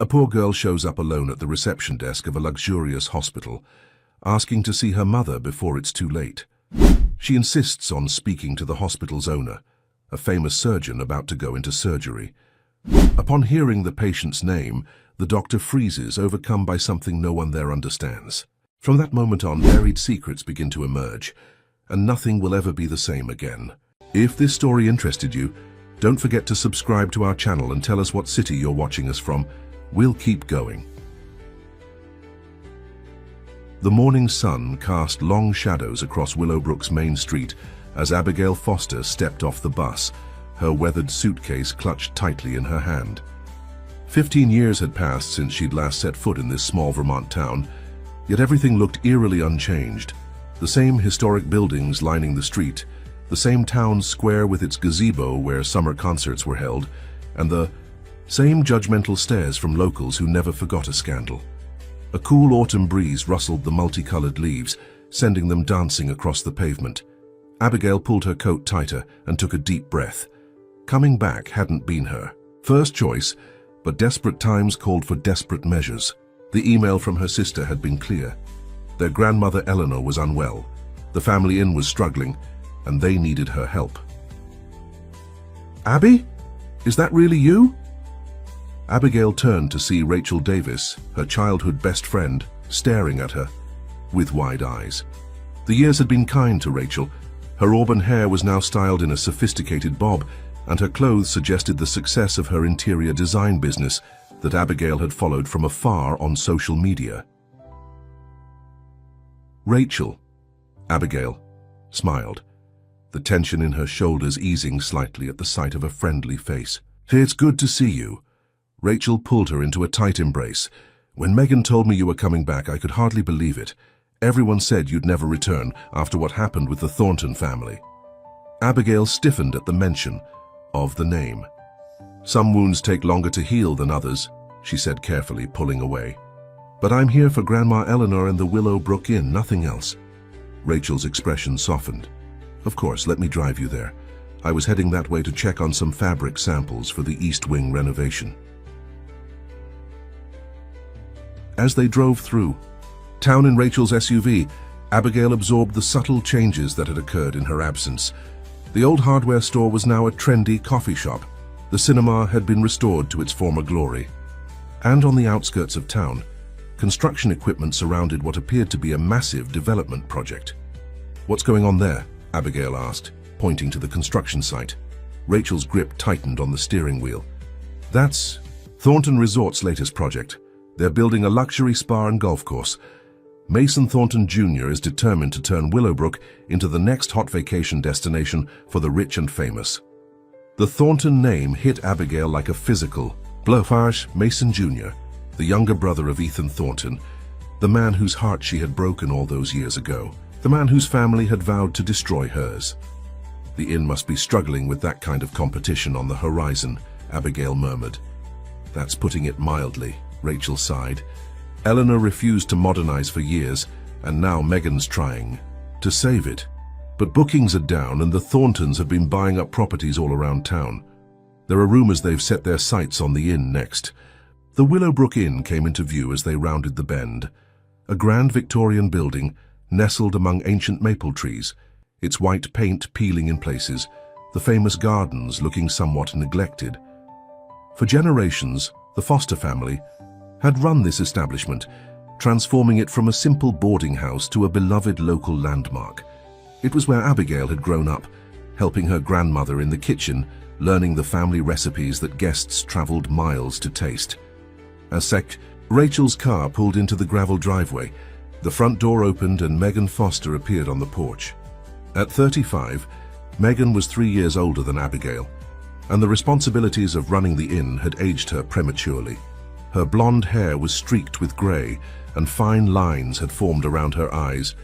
A poor girl shows up alone at the reception desk of a luxurious hospital, asking to see her mother before it's too late. She insists on speaking to the hospital's owner, a famous surgeon about to go into surgery. Upon hearing the patient's name, the doctor freezes, overcome by something no one there understands. From that moment on, buried secrets begin to emerge, and nothing will ever be the same again. If this story interested you, don't forget to subscribe to our channel and tell us what city you're watching us from. We'll keep going. The morning sun cast long shadows across Willowbrook's main street as Abigail Foster stepped off the bus, her weathered suitcase clutched tightly in her hand. 15 years had passed since she'd last set foot in this small Vermont town, yet everything looked eerily unchanged. The same historic buildings lining the street, the same town square with its gazebo where summer concerts were held, and the same judgmental stares from locals who never forgot a scandal. A cool autumn breeze rustled the multicolored leaves, sending them dancing across the pavement. Abigail pulled her coat tighter and took a deep breath. Coming back hadn't been her first choice, but desperate times called for desperate measures. The email from her sister had been clear. Their grandmother Eleanor was unwell, the family inn was struggling, and they needed her help. "Abby? Is that really you?" Abigail turned to see Rachel Davis, her childhood best friend, staring at her with wide eyes. The years had been kind to Rachel. Her auburn hair was now styled in a sophisticated bob, and her clothes suggested the success of her interior design business that Abigail had followed from afar on social media. "Rachel," Abigail smiled, the tension in her shoulders easing slightly at the sight of a friendly face. "It's good to see you." Rachel pulled her into a tight embrace. "When Megan told me you were coming back, I could hardly believe it. Everyone said you'd never return after what happened with the Thornton family." Abigail stiffened at the mention of the name. "Some wounds take longer to heal than others," she said carefully, pulling away. "But I'm here for Grandma Eleanor and the Willowbrook Inn, nothing else." Rachel's expression softened. "Of course, let me drive you there. I was heading that way to check on some fabric samples for the East Wing renovation." As they drove through town in Rachel's SUV, Abigail absorbed the subtle changes that had occurred in her absence. The old hardware store was now a trendy coffee shop. The cinema had been restored to its former glory. And on the outskirts of town, construction equipment surrounded what appeared to be a massive development project. "What's going on there?" Abigail asked, pointing to the construction site. Rachel's grip tightened on the steering wheel. "That's Thornton Resort's latest project. They're building a luxury spa and golf course. Mason Thornton Jr. is determined to turn Willowbrook into the next hot vacation destination for the rich and famous." The Thornton name hit Abigail like a physical blow. Mason Jr., the younger brother of Ethan Thornton, the man whose heart she had broken all those years ago, the man whose family had vowed to destroy hers. "The inn must be struggling with that kind of competition on the horizon," Abigail murmured. "That's putting it mildly," Rachel sighed. "Eleanor refused to modernize for years, and now Megan's trying to save it. But bookings are down, and the Thorntons have been buying up properties all around town. There are rumors they've set their sights on the inn next." The Willowbrook Inn came into view as they rounded the bend. A grand Victorian building nestled among ancient maple trees, its white paint peeling in places, the famous gardens looking somewhat neglected. For generations, the Foster family had run this establishment, transforming it from a simple boarding house to a beloved local landmark. It was where Abigail had grown up, helping her grandmother in the kitchen, learning the family recipes that guests traveled miles to taste. Rachel's car pulled into the gravel driveway. The front door opened and Megan Foster appeared on the porch. At 35, Megan was 3 years older than Abigail, and the responsibilities of running the inn had aged her prematurely. Her blonde hair was streaked with gray, and fine lines had formed around her eyes,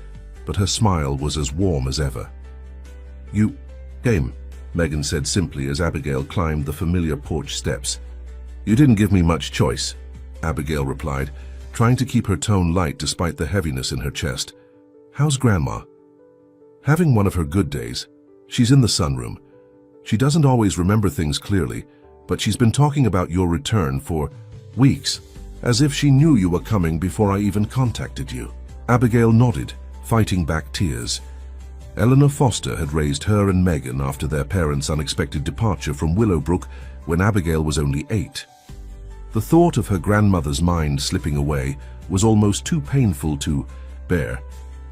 but her smile was as warm as ever. "You came," Megan said simply as Abigail climbed the familiar porch steps. "You didn't give me much choice," Abigail replied, trying to keep her tone light despite the heaviness in her chest. "How's Grandma?" "Having one of her good days. She's in the sunroom. She doesn't always remember things clearly, but she's been talking about your return for weeks." As if she knew you were coming before I even contacted you. Abigail nodded, fighting back tears. Eleanor Foster had raised her and Megan after their parents' unexpected departure from Willowbrook when Abigail was only 8. The thought of her grandmother's mind slipping away was almost too painful to bear.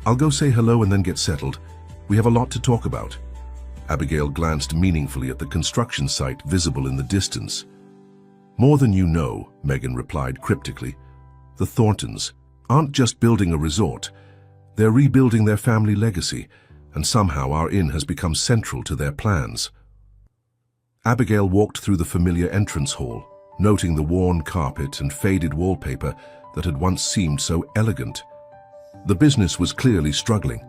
"I'll go say hello and then get settled. We have a lot to talk about." Abigail glanced meaningfully at the construction site visible in the distance. "More than you know," Megan replied cryptically. "The Thorntons aren't just building a resort. They're rebuilding their family legacy, and somehow our inn has become central to their plans." Abigail walked through the familiar entrance hall, noting the worn carpet and faded wallpaper that had once seemed so elegant. The business was clearly struggling.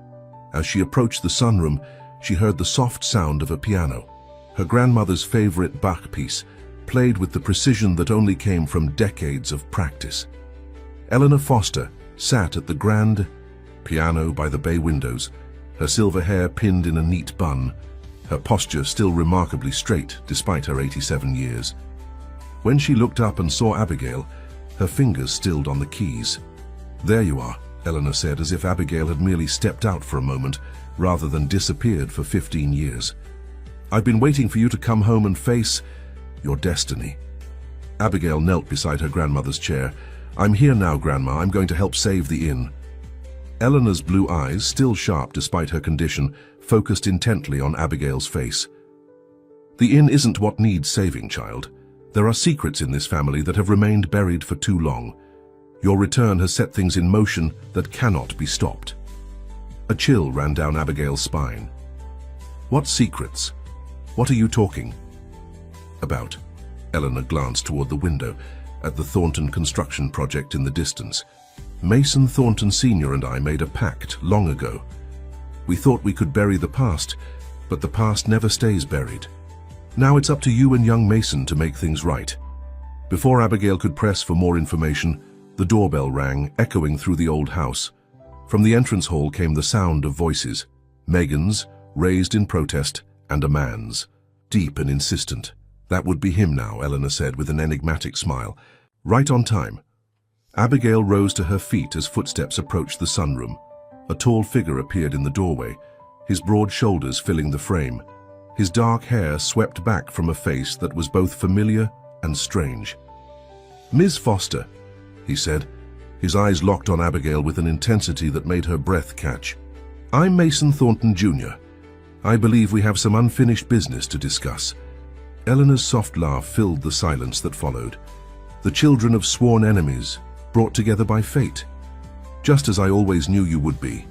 As she approached the sunroom, she heard the soft sound of a piano. Her grandmother's favorite Bach piece, played with the precision that only came from decades of practice. Eleanor Foster sat at the grand piano by the bay windows, her silver hair pinned in a neat bun, her posture still remarkably straight despite her 87 years. When she looked up and saw Abigail, her fingers stilled on the keys. "There you are," Eleanor said, as if Abigail had merely stepped out for a moment rather than disappeared for 15 years. "I've been waiting for you to come home and face your destiny." Abigail knelt beside her grandmother's chair. "I'm here now, Grandma. I'm going to help save the inn." Eleanor's blue eyes, still sharp despite her condition, focused intently on Abigail's face. "The inn isn't what needs saving, child. There are secrets in this family that have remained buried for too long. Your return has set things in motion that cannot be stopped." A chill ran down Abigail's spine. "What secrets? What are you talking about?" Eleanor glanced toward the window, at the Thornton construction project in the distance. "Mason Thornton Sr. and I made a pact long ago. We thought we could bury the past, but the past never stays buried. Now it's up to you and young Mason to make things right." Before Abigail could press for more information, the doorbell rang, echoing through the old house. From the entrance hall came the sound of voices, Megan's, raised in protest, and a man's, deep and insistent. "That would be him now," Eleanor said with an enigmatic smile. "Right on time." Abigail rose to her feet as footsteps approached the sunroom. A tall figure appeared in the doorway, his broad shoulders filling the frame. His dark hair swept back from a face that was both familiar and strange. "Ms. Foster," he said, his eyes locked on Abigail with an intensity that made her breath catch. "I'm Mason Thornton Jr. I believe we have some unfinished business to discuss." Eleanor's soft laugh filled the silence that followed. "The children of sworn enemies, brought together by fate, just as I always knew you would be."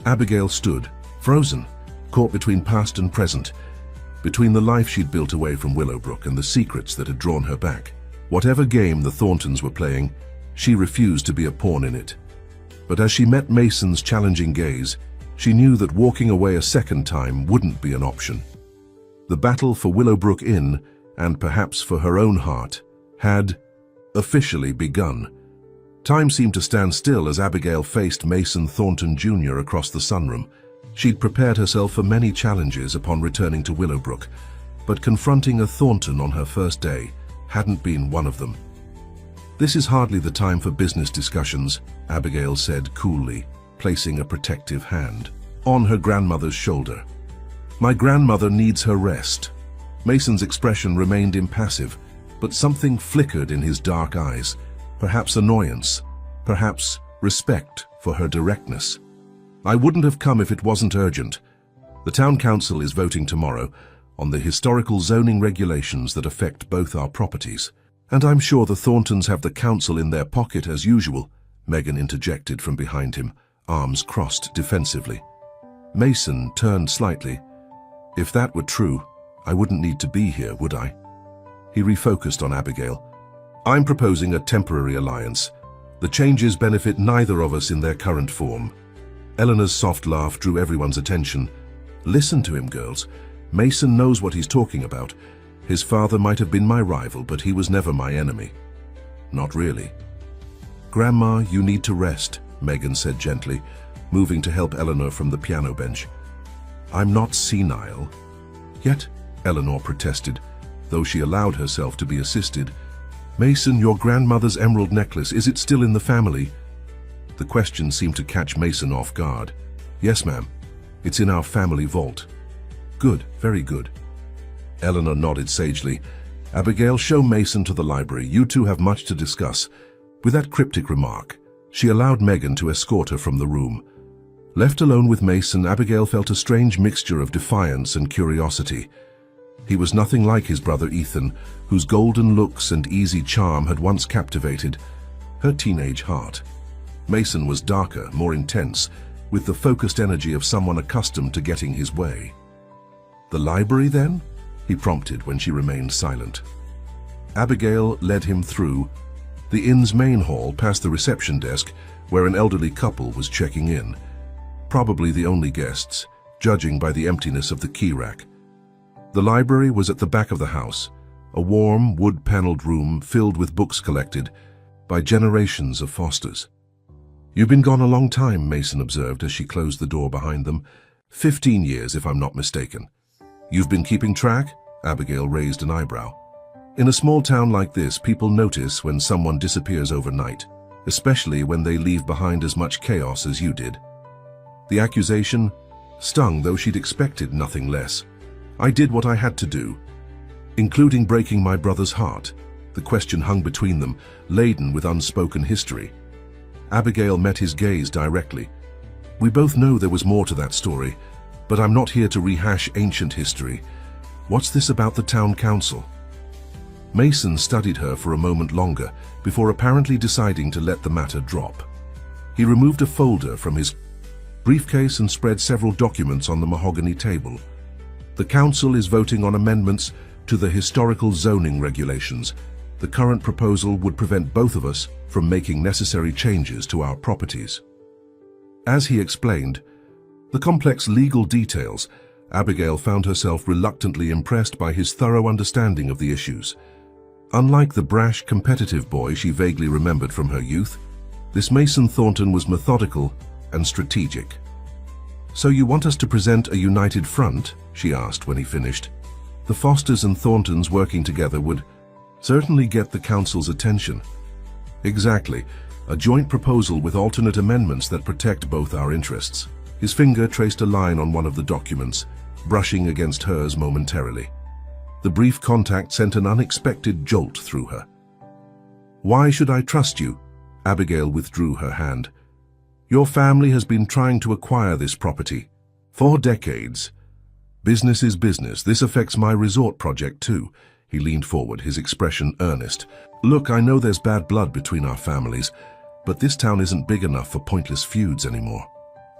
Abigail stood, frozen, caught between past and present, between the life she'd built away from Willowbrook and the secrets that had drawn her back. Whatever game the Thorntons were playing, she refused to be a pawn in it. But as she met Mason's challenging gaze, she knew that walking away a second time wouldn't be an option. The battle for Willowbrook Inn, and perhaps for her own heart, had officially begun. Time seemed to stand still as Abigail faced Mason Thornton Jr. across the sunroom. She'd prepared herself for many challenges upon returning to Willowbrook, but confronting a Thornton on her first day hadn't been one of them. "This is hardly the time for business discussions," Abigail said coolly, placing a protective hand on her grandmother's shoulder. "My grandmother needs her rest." Mason's expression remained impassive, but something flickered in his dark eyes, perhaps annoyance, perhaps respect for her directness. "I wouldn't have come if it wasn't urgent. The town council is voting tomorrow on the historical zoning regulations that affect both our properties. And I'm sure the Thorntons have the council in their pocket as usual," Megan interjected from behind him, arms crossed defensively. Mason turned slightly. "If that were true, I wouldn't need to be here, would I?" He refocused on Abigail. "I'm proposing a temporary alliance. The changes benefit neither of us in their current form." Eleanor's soft laugh drew everyone's attention. "Listen to him, girls. Mason knows what he's talking about. His father might have been my rival, but he was never my enemy." "Not really." "Grandma, you need to rest," Megan said gently, moving to help Eleanor from the piano bench. "I'm not senile." "Yet," Eleanor protested, though she allowed herself to be assisted. Mason, your grandmother's emerald necklace, is it still in the family? The question seemed to catch Mason off guard. Yes, ma'am. It's in our family vault. Good, very good. Eleanor nodded sagely. Abigail, show Mason to the library. You two have much to discuss. With that cryptic remark, she allowed Megan to escort her from the room. Left alone with Mason, Abigail felt a strange mixture of defiance and curiosity. He was nothing like his brother Ethan, whose golden looks and easy charm had once captivated her teenage heart. Mason was darker, more intense, with the focused energy of someone accustomed to getting his way. The library, then? He prompted when she remained silent. Abigail led him through the inn's main hall, past the reception desk, where an elderly couple was checking in. Probably the only guests, judging by the emptiness of the key rack. The library was at the back of the house, a warm, wood-paneled room filled with books collected by generations of Fosters. You've been gone a long time, Mason observed as she closed the door behind them. 15 years, if I'm not mistaken. You've been keeping track? Abigail raised an eyebrow. In a small town like this, people notice when someone disappears overnight, especially when they leave behind as much chaos as you did. The accusation stung, though she'd expected nothing less. I did what I had to do, including breaking my brother's heart. The question hung between them, laden with unspoken history. Abigail met his gaze directly. We both know there was more to that story, but I'm not here to rehash ancient history. What's this about the town council? Mason studied her for a moment longer before apparently deciding to let the matter drop. He removed a folder from his briefcase and spread several documents on the mahogany table. The council is voting on amendments to the historical zoning regulations. The current proposal would prevent both of us from making necessary changes to our properties. As he explained the complex legal details, Abigail found herself reluctantly impressed by his thorough understanding of the issues. Unlike the brash, competitive boy she vaguely remembered from her youth, this Mason Thornton was methodical and strategic. So you want us to present a united front? She asked when he finished. The Fosters and Thorntons working together would certainly get the council's attention. Exactly, a joint proposal with alternate amendments that protect both our interests. His finger traced a line on one of the documents, brushing against hers momentarily. The brief contact sent an unexpected jolt through her. Why should I trust you? Abigail withdrew her hand. Your family has been trying to acquire this property for decades. Business is business. This affects my resort project too. He leaned forward, his expression earnest. Look, I know there's bad blood between our families, but this town isn't big enough for pointless feuds anymore.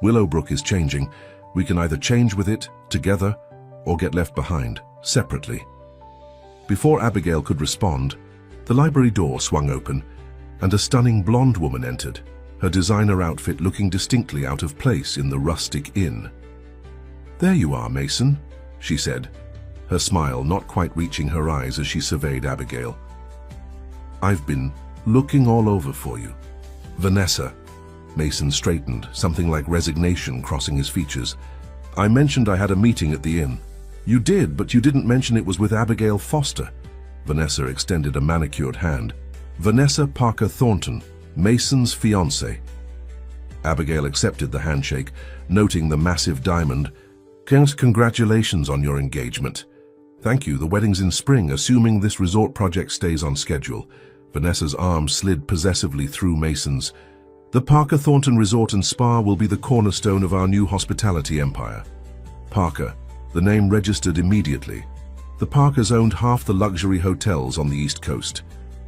Willowbrook is changing. We can either change with it, together, or get left behind, separately. Before Abigail could respond, the library door swung open, and a stunning blonde woman entered, her designer outfit looking distinctly out of place in the rustic inn. There you are, Mason, she said, her smile not quite reaching her eyes as she surveyed Abigail. I've been looking all over for you. Vanessa. Mason straightened, something like resignation crossing his features. I mentioned I had a meeting at the inn. You did, but you didn't mention it was with Abigail Foster. Vanessa extended a manicured hand. Vanessa Parker Thornton, Mason's fiancée. Abigail accepted the handshake, noting the massive diamond. Congratulations on your engagement. Thank you, the wedding's in spring, assuming this resort project stays on schedule. Vanessa's arm slid possessively through Mason's. The Parker Thornton Resort and Spa will be the cornerstone of our new hospitality empire. Parker, the name registered immediately. The Parkers owned half the luxury hotels on the East Coast.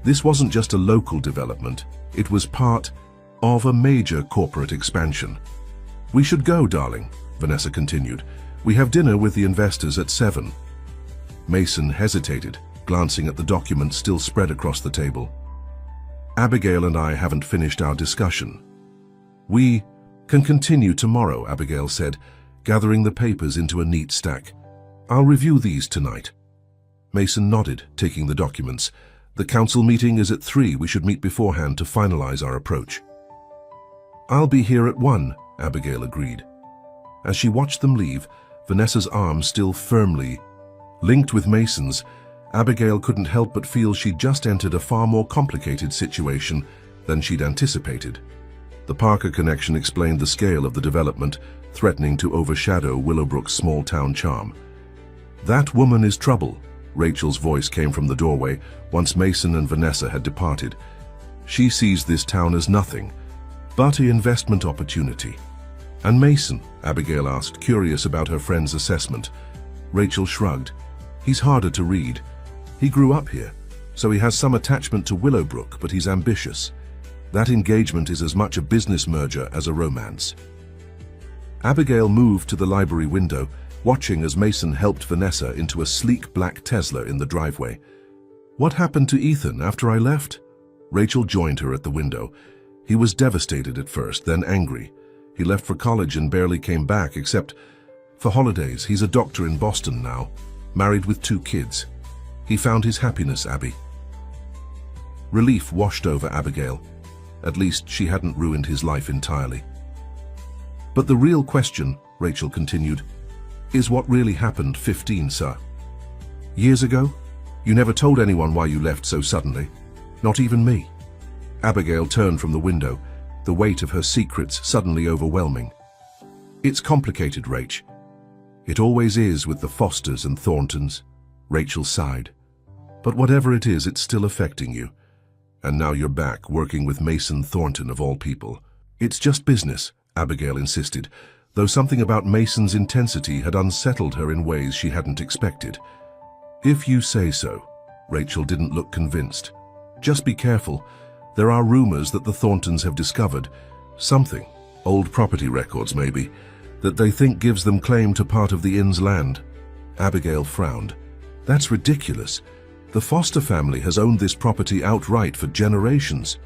This wasn't just a local development, it was part of a major corporate expansion. We should go, darling, Vanessa continued. We have dinner with the investors at 7. Mason hesitated, glancing at the document still spread across the table. Abigail and I haven't finished our discussion. We can continue tomorrow, Abigail said, gathering the papers into a neat stack. I'll review these tonight. Mason nodded, taking the documents. The council meeting is at 3. We should meet beforehand to finalize our approach. I'll be here at 1, Abigail agreed. As she watched them leave, Vanessa's arm still firmly linked with Mason's, Abigail couldn't help but feel she'd just entered a far more complicated situation than she'd anticipated. The Parker connection explained the scale of the development, threatening to overshadow Willowbrook's small-town charm. "That woman is trouble," Rachel's voice came from the doorway once Mason and Vanessa had departed. "She sees this town as nothing but an investment opportunity." "And Mason?" Abigail asked, curious about her friend's assessment. Rachel shrugged. "He's harder to read. He grew up here, so he has some attachment to Willowbrook, but he's ambitious. That engagement is as much a business merger as a romance." Abigail moved to the library window, watching as Mason helped Vanessa into a sleek black Tesla in the driveway. "What happened to Ethan after I left?" Rachel joined her at the window. He was devastated at first, then angry. He left for college and barely came back, except for holidays. He's a doctor in Boston now, married with 2 kids. He found his happiness, Abby. Relief washed over Abigail. At least she hadn't ruined his life entirely. "But the real question," Rachel continued, "is what really happened 15, sir. Years ago? You never told anyone why you left so suddenly. Not even me." Abigail turned from the window, the weight of her secrets suddenly overwhelming. "It's complicated, Rach. It always is with the Fosters and Thorntons," Rachel sighed. "But whatever it is, it's still affecting you. And now you're back, working with Mason Thornton of all people." "It's just business," Abigail insisted, though something about Mason's intensity had unsettled her in ways she hadn't expected. "If you say so." Rachel didn't look convinced. "Just be careful. There are rumors that the Thorntons have discovered something, old property records maybe, that they think gives them claim to part of the inn's land." Abigail frowned. "That's ridiculous. The Foster family has owned this property outright for generations."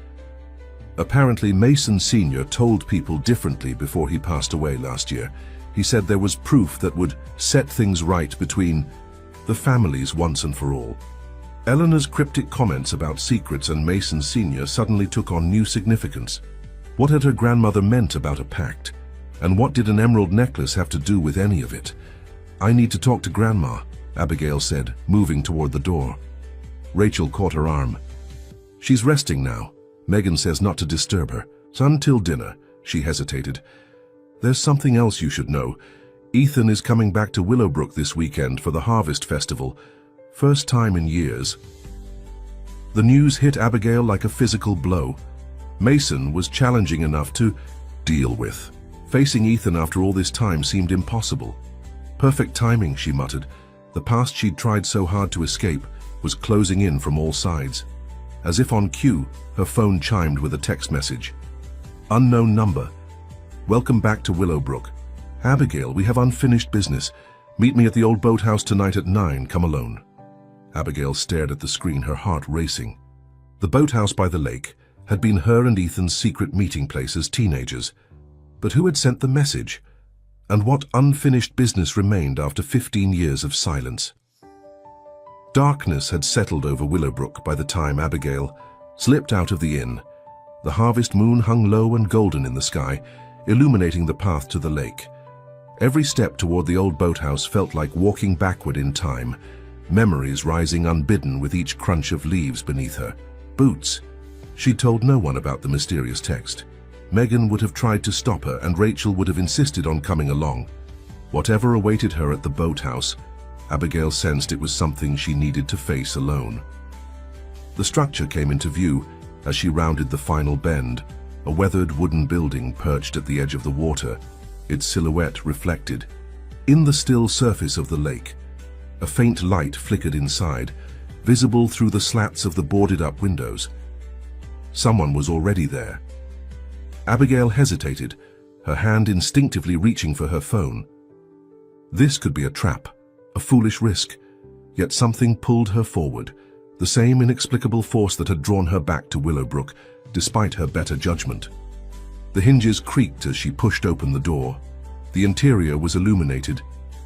Apparently, Mason Sr. told people differently before he passed away last year. He said there was proof that would set things right between the families once and for all. Eleanor's cryptic comments about secrets and Mason Sr. suddenly took on new significance. What had her grandmother meant about a pact? And what did an emerald necklace have to do with any of it? "I need to talk to Grandma," Abigail said, moving toward the door. Rachel caught her arm. "She's resting now. Megan says not to disturb her. It's until dinner." She hesitated. "There's something else you should know. Ethan is coming back to Willowbrook this weekend for the Harvest Festival. First time in years." The news hit Abigail like a physical blow. Mason was challenging enough to deal with. Facing Ethan after all this time seemed impossible. "Perfect timing," she muttered. The past she'd tried so hard to escape was closing in from all sides. As if on cue, her phone chimed with a text message. "Unknown number. Welcome back to Willowbrook. Abigail, we have unfinished business. Meet me at the old boathouse tonight at 9. Come alone." Abigail stared at the screen, her heart racing. The boathouse by the lake had been her and Ethan's secret meeting place as teenagers. But who had sent the message? And what unfinished business remained after 15 years of silence? Darkness had settled over Willowbrook by the time Abigail slipped out of the inn. The harvest moon hung low and golden in the sky, illuminating the path to the lake. Every step toward the old boathouse felt like walking backward in time, memories rising unbidden with each crunch of leaves beneath her. Boots. She'd told no one about the mysterious text. Megan would have tried to stop her, and Rachel would have insisted on coming along. Whatever awaited her at the boathouse, Abigail sensed it was something she needed to face alone. The structure came into view as she rounded the final bend, a weathered wooden building perched at the edge of the water, its silhouette reflected. In the still surface of the lake, a faint light flickered inside, visible through the slats of the boarded-up windows. Someone was already there. Abigail hesitated, her hand instinctively reaching for her phone. This could be a trap, a foolish risk, yet something pulled her forward, the same inexplicable force that had drawn her back to Willowbrook, despite her better judgment. The hinges creaked as she pushed open the door. The interior was illuminated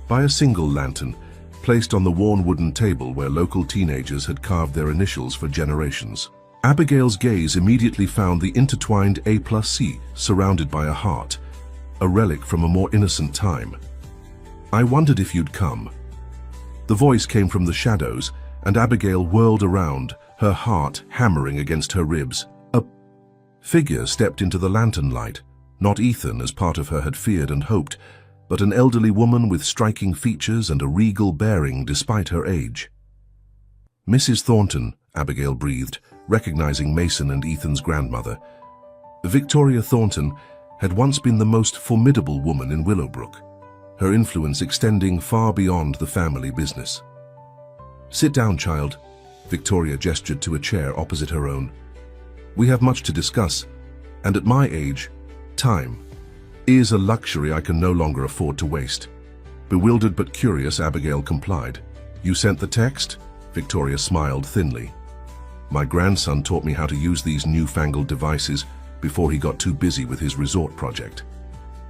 by a single lantern, placed on the worn wooden table where local teenagers had carved their initials for generations. Abigail's gaze immediately found the intertwined A+C surrounded by a heart, a relic from a more innocent time. "I wondered if you'd come." The voice came from the shadows, and Abigail whirled around, her heart hammering against her ribs. A figure stepped into the lantern light, not Ethan as part of her had feared and hoped, but an elderly woman with striking features and a regal bearing despite her age. "Mrs. Thornton," Abigail breathed, recognizing Mason and Ethan's grandmother. Victoria Thornton had once been the most formidable woman in Willowbrook, her influence extending far beyond the family business. "Sit down, child," Victoria gestured to a chair opposite her own. "We have much to discuss, and at my age, time is a luxury I can no longer afford to waste." Bewildered but curious, Abigail complied. "You sent the text?" Victoria smiled thinly. "My grandson taught me how to use these newfangled devices before he got too busy with his resort project.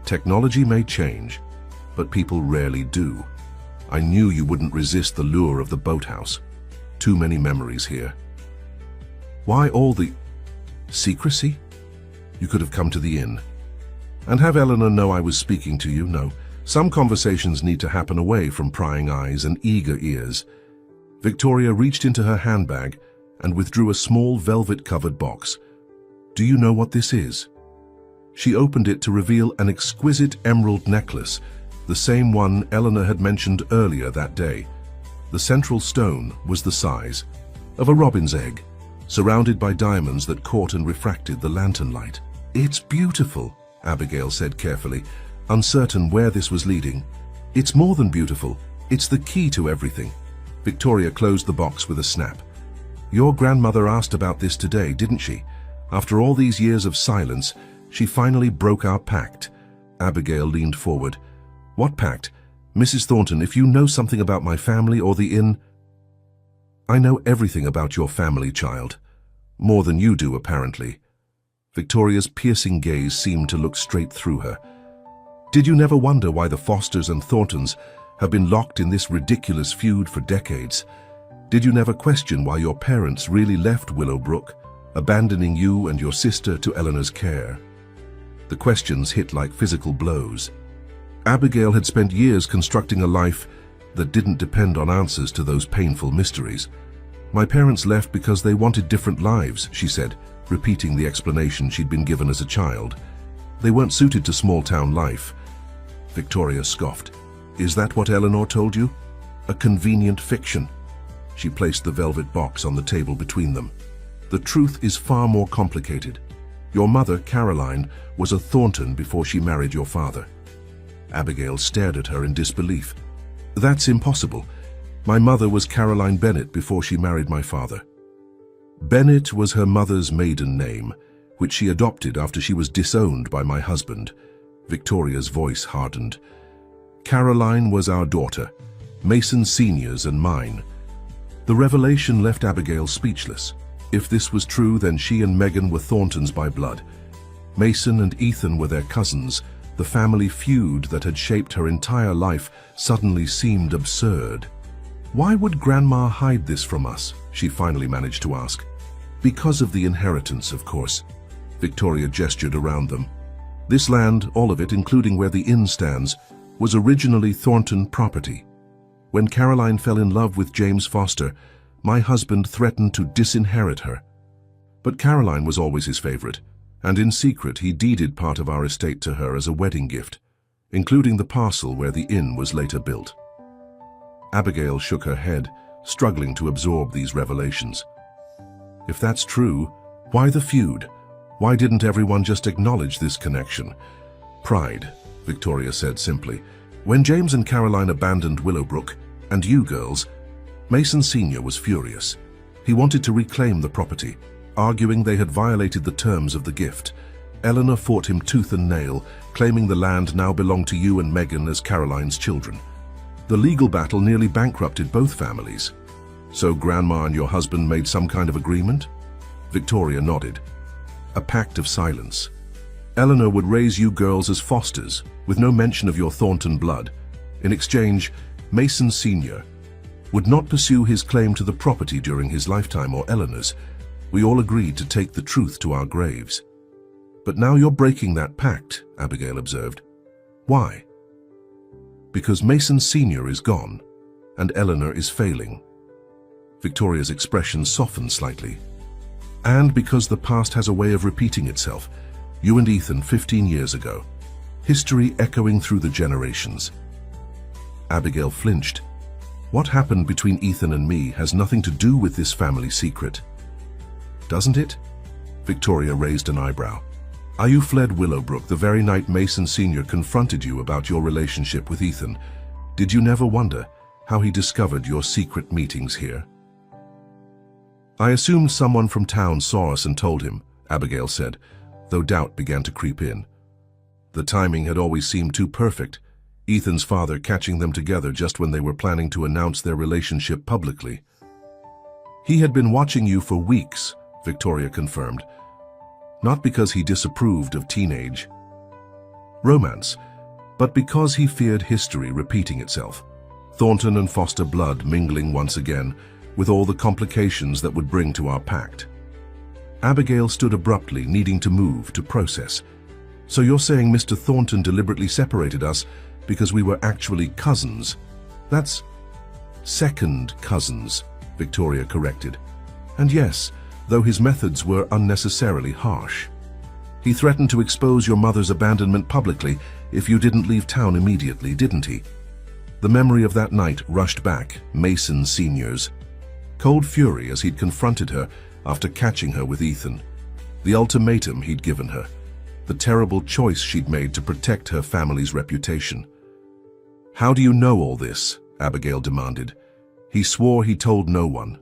Technology may change, but people rarely do. I knew you wouldn't resist the lure of the boathouse. Too many memories here." "Why all the secrecy? You could have come to the inn. And have Eleanor know I was speaking to you. No, some conversations need to happen away from prying eyes and eager ears." Victoria reached into her handbag and withdrew a small velvet-covered box. "Do you know what this is?" She opened it to reveal an exquisite emerald necklace, the same one Eleanor had mentioned earlier that day. The central stone was the size of a robin's egg, surrounded by diamonds that caught and refracted the lantern light. "It's beautiful," Abigail said carefully, uncertain where this was leading. "It's more than beautiful. It's the key to everything." Victoria closed the box with a snap. "Your grandmother asked about this today, didn't she? After all these years of silence, she finally broke our pact." Abigail leaned forward. "What pact? Mrs. Thornton, if you know something about my family or the inn—" "I know everything about your family, child. More than you do, apparently." Victoria's piercing gaze seemed to look straight through her. "Did you never wonder why the Fosters and Thorntons have been locked in this ridiculous feud for decades? Did you never question why your parents really left Willowbrook, abandoning you and your sister to Eleanor's care?" The questions hit like physical blows. Abigail had spent years constructing a life that didn't depend on answers to those painful mysteries. "My parents left because they wanted different lives," she said, repeating the explanation she'd been given as a child. "They weren't suited to small-town life." Victoria scoffed. "Is that what Eleanor told you? A convenient fiction." She placed the velvet box on the table between them. "The truth is far more complicated. Your mother, Caroline, was a Thornton before she married your father." Abigail stared at her in disbelief. "That's impossible. My mother was Caroline Bennett before she married my father." "Bennett was her mother's maiden name, which she adopted after she was disowned by my husband." Victoria's voice hardened. "Caroline was our daughter, Mason Sr.'s and mine." The revelation left Abigail speechless. If this was true, then she and Megan were Thorntons by blood. Mason and Ethan were their cousins. The family feud that had shaped her entire life suddenly seemed absurd. "Why would Grandma hide this from us?" she finally managed to ask. "Because of the inheritance, of course." Victoria gestured around them. "This land, all of it, including where the inn stands, was originally Thornton property. When Caroline fell in love with James Foster, my husband threatened to disinherit her. But Caroline was always his favorite, and in secret he deeded part of our estate to her as a wedding gift, including the parcel where the inn was later built." Abigail shook her head, struggling to absorb these revelations. "If that's true, why the feud? Why didn't everyone just acknowledge this connection?" "Pride," Victoria said simply. "When James and Caroline abandoned Willowbrook, and you girls, Mason Sr. was furious. He wanted to reclaim the property, arguing they had violated the terms of the gift. Eleanor fought him tooth and nail, claiming the land now belonged to you and Megan as Caroline's children. The legal battle nearly bankrupted both families. So Grandma and your husband made some kind of agreement?" Victoria nodded. "A pact of silence. Eleanor would raise you girls as Fosters, with no mention of your Thornton blood. In exchange, Mason Sr. would not pursue his claim to the property during his lifetime or Eleanor's. We all agreed to take the truth to our graves." "But now you're breaking that pact," Abigail observed. "Why?" "Because Mason Sr. is gone, and Eleanor is failing." Victoria's expression softened slightly. And because the past has a way of repeating itself, you and Ethan 15 years ago. History echoing through the generations. Abigail flinched. What happened between Ethan and me has nothing to do with this family secret. Doesn't it? Victoria raised an eyebrow. You fled Willowbrook the very night Mason Sr. confronted you about your relationship with Ethan. Did you never wonder how he discovered your secret meetings here? I assumed someone from town saw us and told him, Abigail said, though doubt began to creep in. The timing had always seemed too perfect, Ethan's father catching them together just when they were planning to announce their relationship publicly. He had been watching you for weeks, Victoria confirmed. Not because he disapproved of teenage romance, but because he feared history repeating itself. Thornton and Foster blood mingling once again, with all the complications that would bring to our pact. Abigail stood abruptly, needing to move, to process. So you're saying Mr. Thornton deliberately separated us because we were actually cousins? That's second cousins, Victoria corrected. And yes, though his methods were unnecessarily harsh. He threatened to expose your mother's abandonment publicly if you didn't leave town immediately, didn't he? The memory of that night rushed back, Mason Sr.'s cold fury as he'd confronted her after catching her with Ethan, the ultimatum he'd given her, the terrible choice she'd made to protect her family's reputation. How do you know all this? Abigail demanded. He swore he told no one.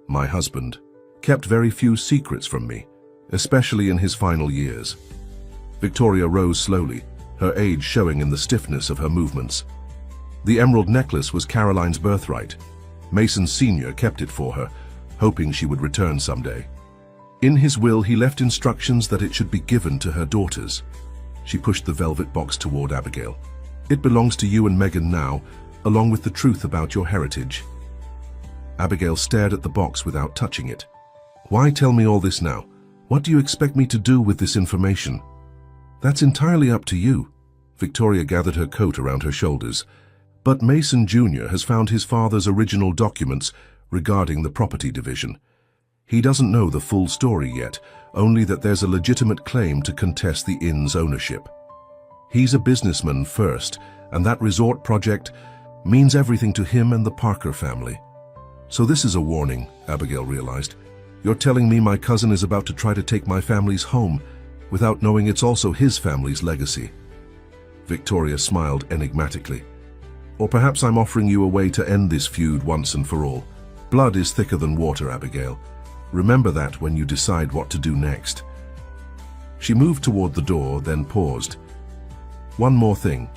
My husband kept very few secrets from me, especially in his final years. Victoria rose slowly, her age showing in the stiffness of her movements. The emerald necklace was Caroline's birthright. Mason Sr. kept it for her, hoping she would return someday. In his will, he left instructions that it should be given to her daughters. She pushed the velvet box toward Abigail. It belongs to you and Megan now, along with the truth about your heritage. Abigail stared at the box without touching it. Why tell me all this now? What do you expect me to do with this information? That's entirely up to you. Victoria gathered her coat around her shoulders. But Mason Jr. has found his father's original documents regarding the property division. He doesn't know the full story yet, only that there's a legitimate claim to contest the inn's ownership. He's a businessman first, and that resort project means everything to him and the Parker family. So this is a warning, Abigail realized. You're telling me my cousin is about to try to take my family's home without knowing it's also his family's legacy. Victoria smiled enigmatically. Or perhaps I'm offering you a way to end this feud once and for all. Blood is thicker than water, Abigail. Remember that when you decide what to do next. She moved toward the door, then paused. One more thing.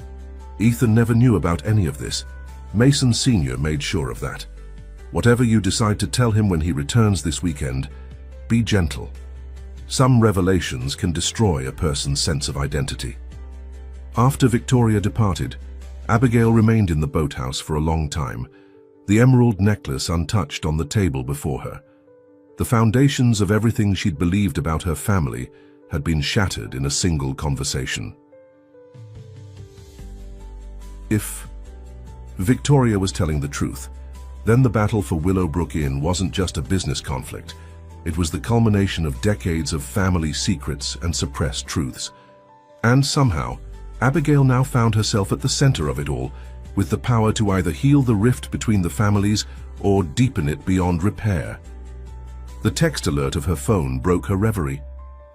Ethan never knew about any of this. Mason Sr. made sure of that. Whatever you decide to tell him when he returns this weekend, be gentle. Some revelations can destroy a person's sense of identity. After Victoria departed, Abigail remained in the boathouse for a long time, the emerald necklace untouched on the table before her. The foundations of everything she'd believed about her family had been shattered in a single conversation. If Victoria was telling the truth, then the battle for Willowbrook Inn wasn't just a business conflict. It was the culmination of decades of family secrets and suppressed truths. And somehow, Abigail now found herself at the center of it all, with the power to either heal the rift between the families or deepen it beyond repair. The text alert of her phone broke her reverie.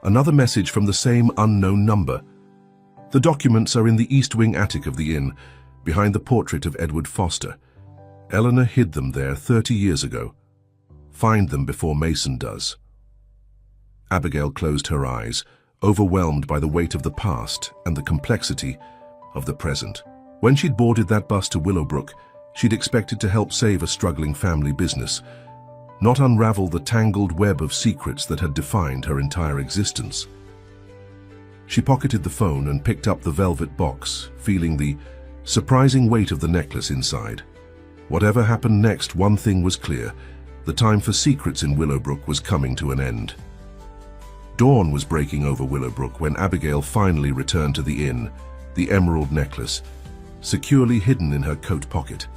Another message from the same unknown number. The documents are in the East Wing attic of the inn, behind the portrait of Edward Foster. Eleanor hid them there 30 years ago. Find them before Mason does. Abigail closed her eyes, overwhelmed by the weight of the past and the complexity of the present. When she'd boarded that bus to Willowbrook, she'd expected to help save a struggling family business, not unravel the tangled web of secrets that had defined her entire existence. She pocketed the phone and picked up the velvet box, feeling the surprising weight of the necklace inside. Whatever happened next, one thing was clear. The time for secrets in Willowbrook was coming to an end. Dawn was breaking over Willowbrook when Abigail finally returned to the inn, the emerald necklace, securely hidden in her coat pocket.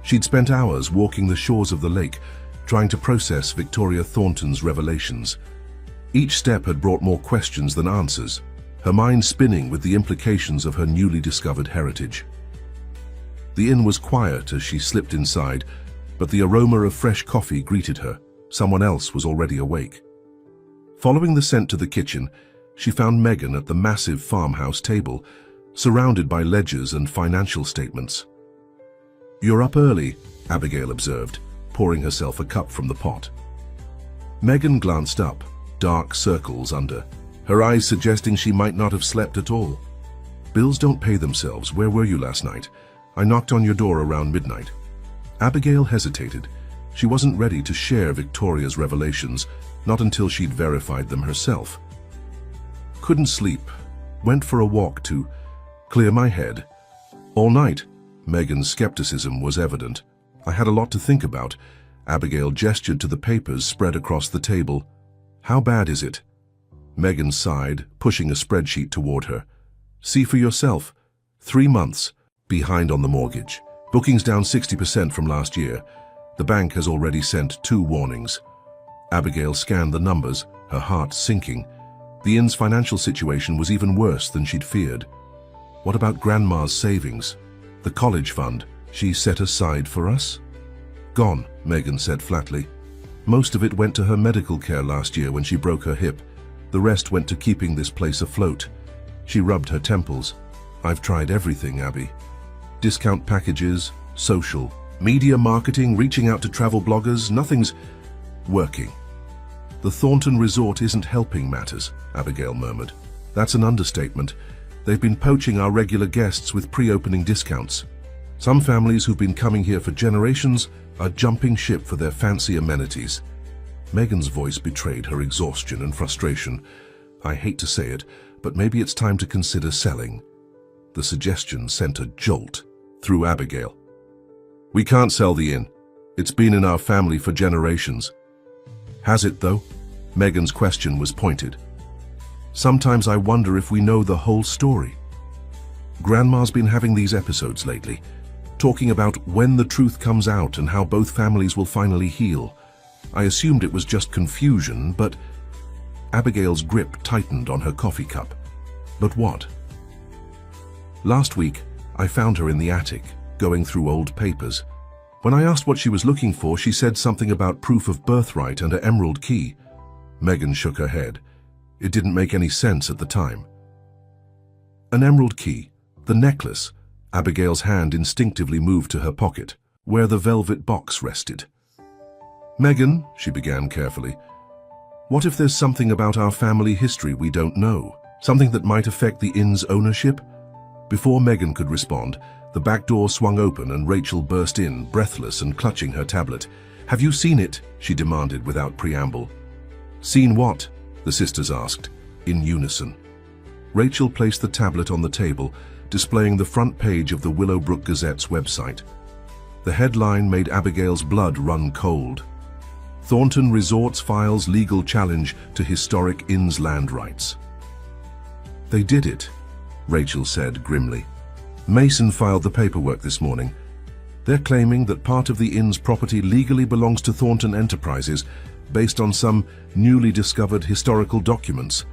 She'd spent hours walking the shores of the lake, trying to process Victoria Thornton's revelations. Each step had brought more questions than answers, her mind spinning with the implications of her newly discovered heritage. The inn was quiet as she slipped inside, but the aroma of fresh coffee greeted her. Someone else was already awake. Following the scent to the kitchen, she found Megan at the massive farmhouse table, surrounded by ledgers and financial statements. "You're up early," Abigail observed, pouring herself a cup from the pot. Megan glanced up, dark circles under, her eyes suggesting she might not have slept at all. "Bills don't pay themselves. Where were you last night? I knocked on your door around midnight." Abigail hesitated. She wasn't ready to share Victoria's revelations, not until she'd verified them herself. "Couldn't sleep. Went for a walk to clear my head. All night." Megan's skepticism was evident. "I had a lot to think about." Abigail gestured to the papers spread across the table. "How bad is it?" Megan sighed, pushing a spreadsheet toward her. "See for yourself. 3 months behind on the mortgage. Bookings down 60% from last year. The bank has already sent 2 warnings." Abigail scanned the numbers, her heart sinking. The inn's financial situation was even worse than she'd feared. What about Grandma's savings? The college fund she set aside for us? "Gone," Megan said flatly. "Most of it went to her medical care last year when she broke her hip. The rest went to keeping this place afloat." She rubbed her temples. "I've tried everything, Abby. Discount packages, social, media marketing, reaching out to travel bloggers, nothing's working." "The Thornton Resort isn't helping matters," Abigail murmured. "That's an understatement. They've been poaching our regular guests with pre-opening discounts. Some families who've been coming here for generations are jumping ship for their fancy amenities." Megan's voice betrayed her exhaustion and frustration. "I hate to say it, but maybe it's time to consider selling." The suggestion sent a jolt through Abigail. "We can't sell the inn. It's been in our family for generations." "Has it, though?" Megan's question was pointed. "Sometimes I wonder if we know the whole story. Grandma's been having these episodes lately, talking about when the truth comes out and how both families will finally heal. I assumed it was just confusion, but..." Abigail's grip tightened on her coffee cup. "But what?" "Last week, I found her in the attic, going through old papers. When I asked what she was looking for, she said something about proof of birthright and an emerald key." Megan shook her head. It didn't make any sense at the time. "An emerald key, the necklace." Abigail's hand instinctively moved to her pocket, where the velvet box rested. "Megan," she began carefully, "what if there's something about our family history we don't know? Something that might affect the inn's ownership?" Before Megan could respond, the back door swung open and Rachel burst in, breathless and clutching her tablet. "Have you seen it?" she demanded without preamble. "Seen what?" the sisters asked, in unison. Rachel placed the tablet on the table, displaying the front page of the Willowbrook Gazette's website. The headline made Abigail's blood run cold. "Thornton Resorts files legal challenge to historic inn's land rights." "They did it," Rachel said grimly. "Mason filed the paperwork this morning. They're claiming that part of the inn's property legally belongs to Thornton Enterprises, based on some newly discovered historical documents."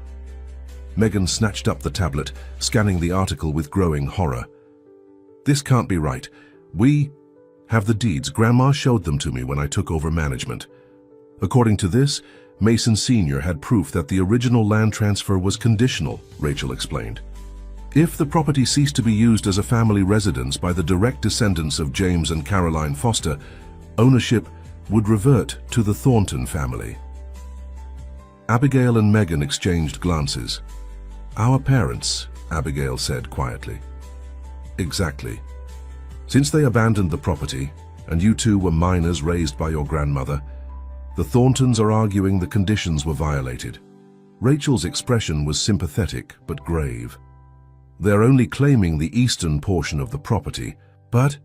Megan snatched up the tablet, scanning the article with growing horror. "This can't be right. We have the deeds. Grandma showed them to me when I took over management. According to this, Mason Sr. had proof that the original land transfer was conditional," Rachel explained. "If the property ceased to be used as a family residence by the direct descendants of James and Caroline Foster, ownership would revert to the Thornton family." Abigail and Megan exchanged glances. "Our parents," Abigail said quietly. "Exactly. Since they abandoned the property, and you two were minors raised by your grandmother, the Thorntons are arguing the conditions were violated." Rachel's expression was sympathetic but grave. "They're only claiming the eastern portion of the property, but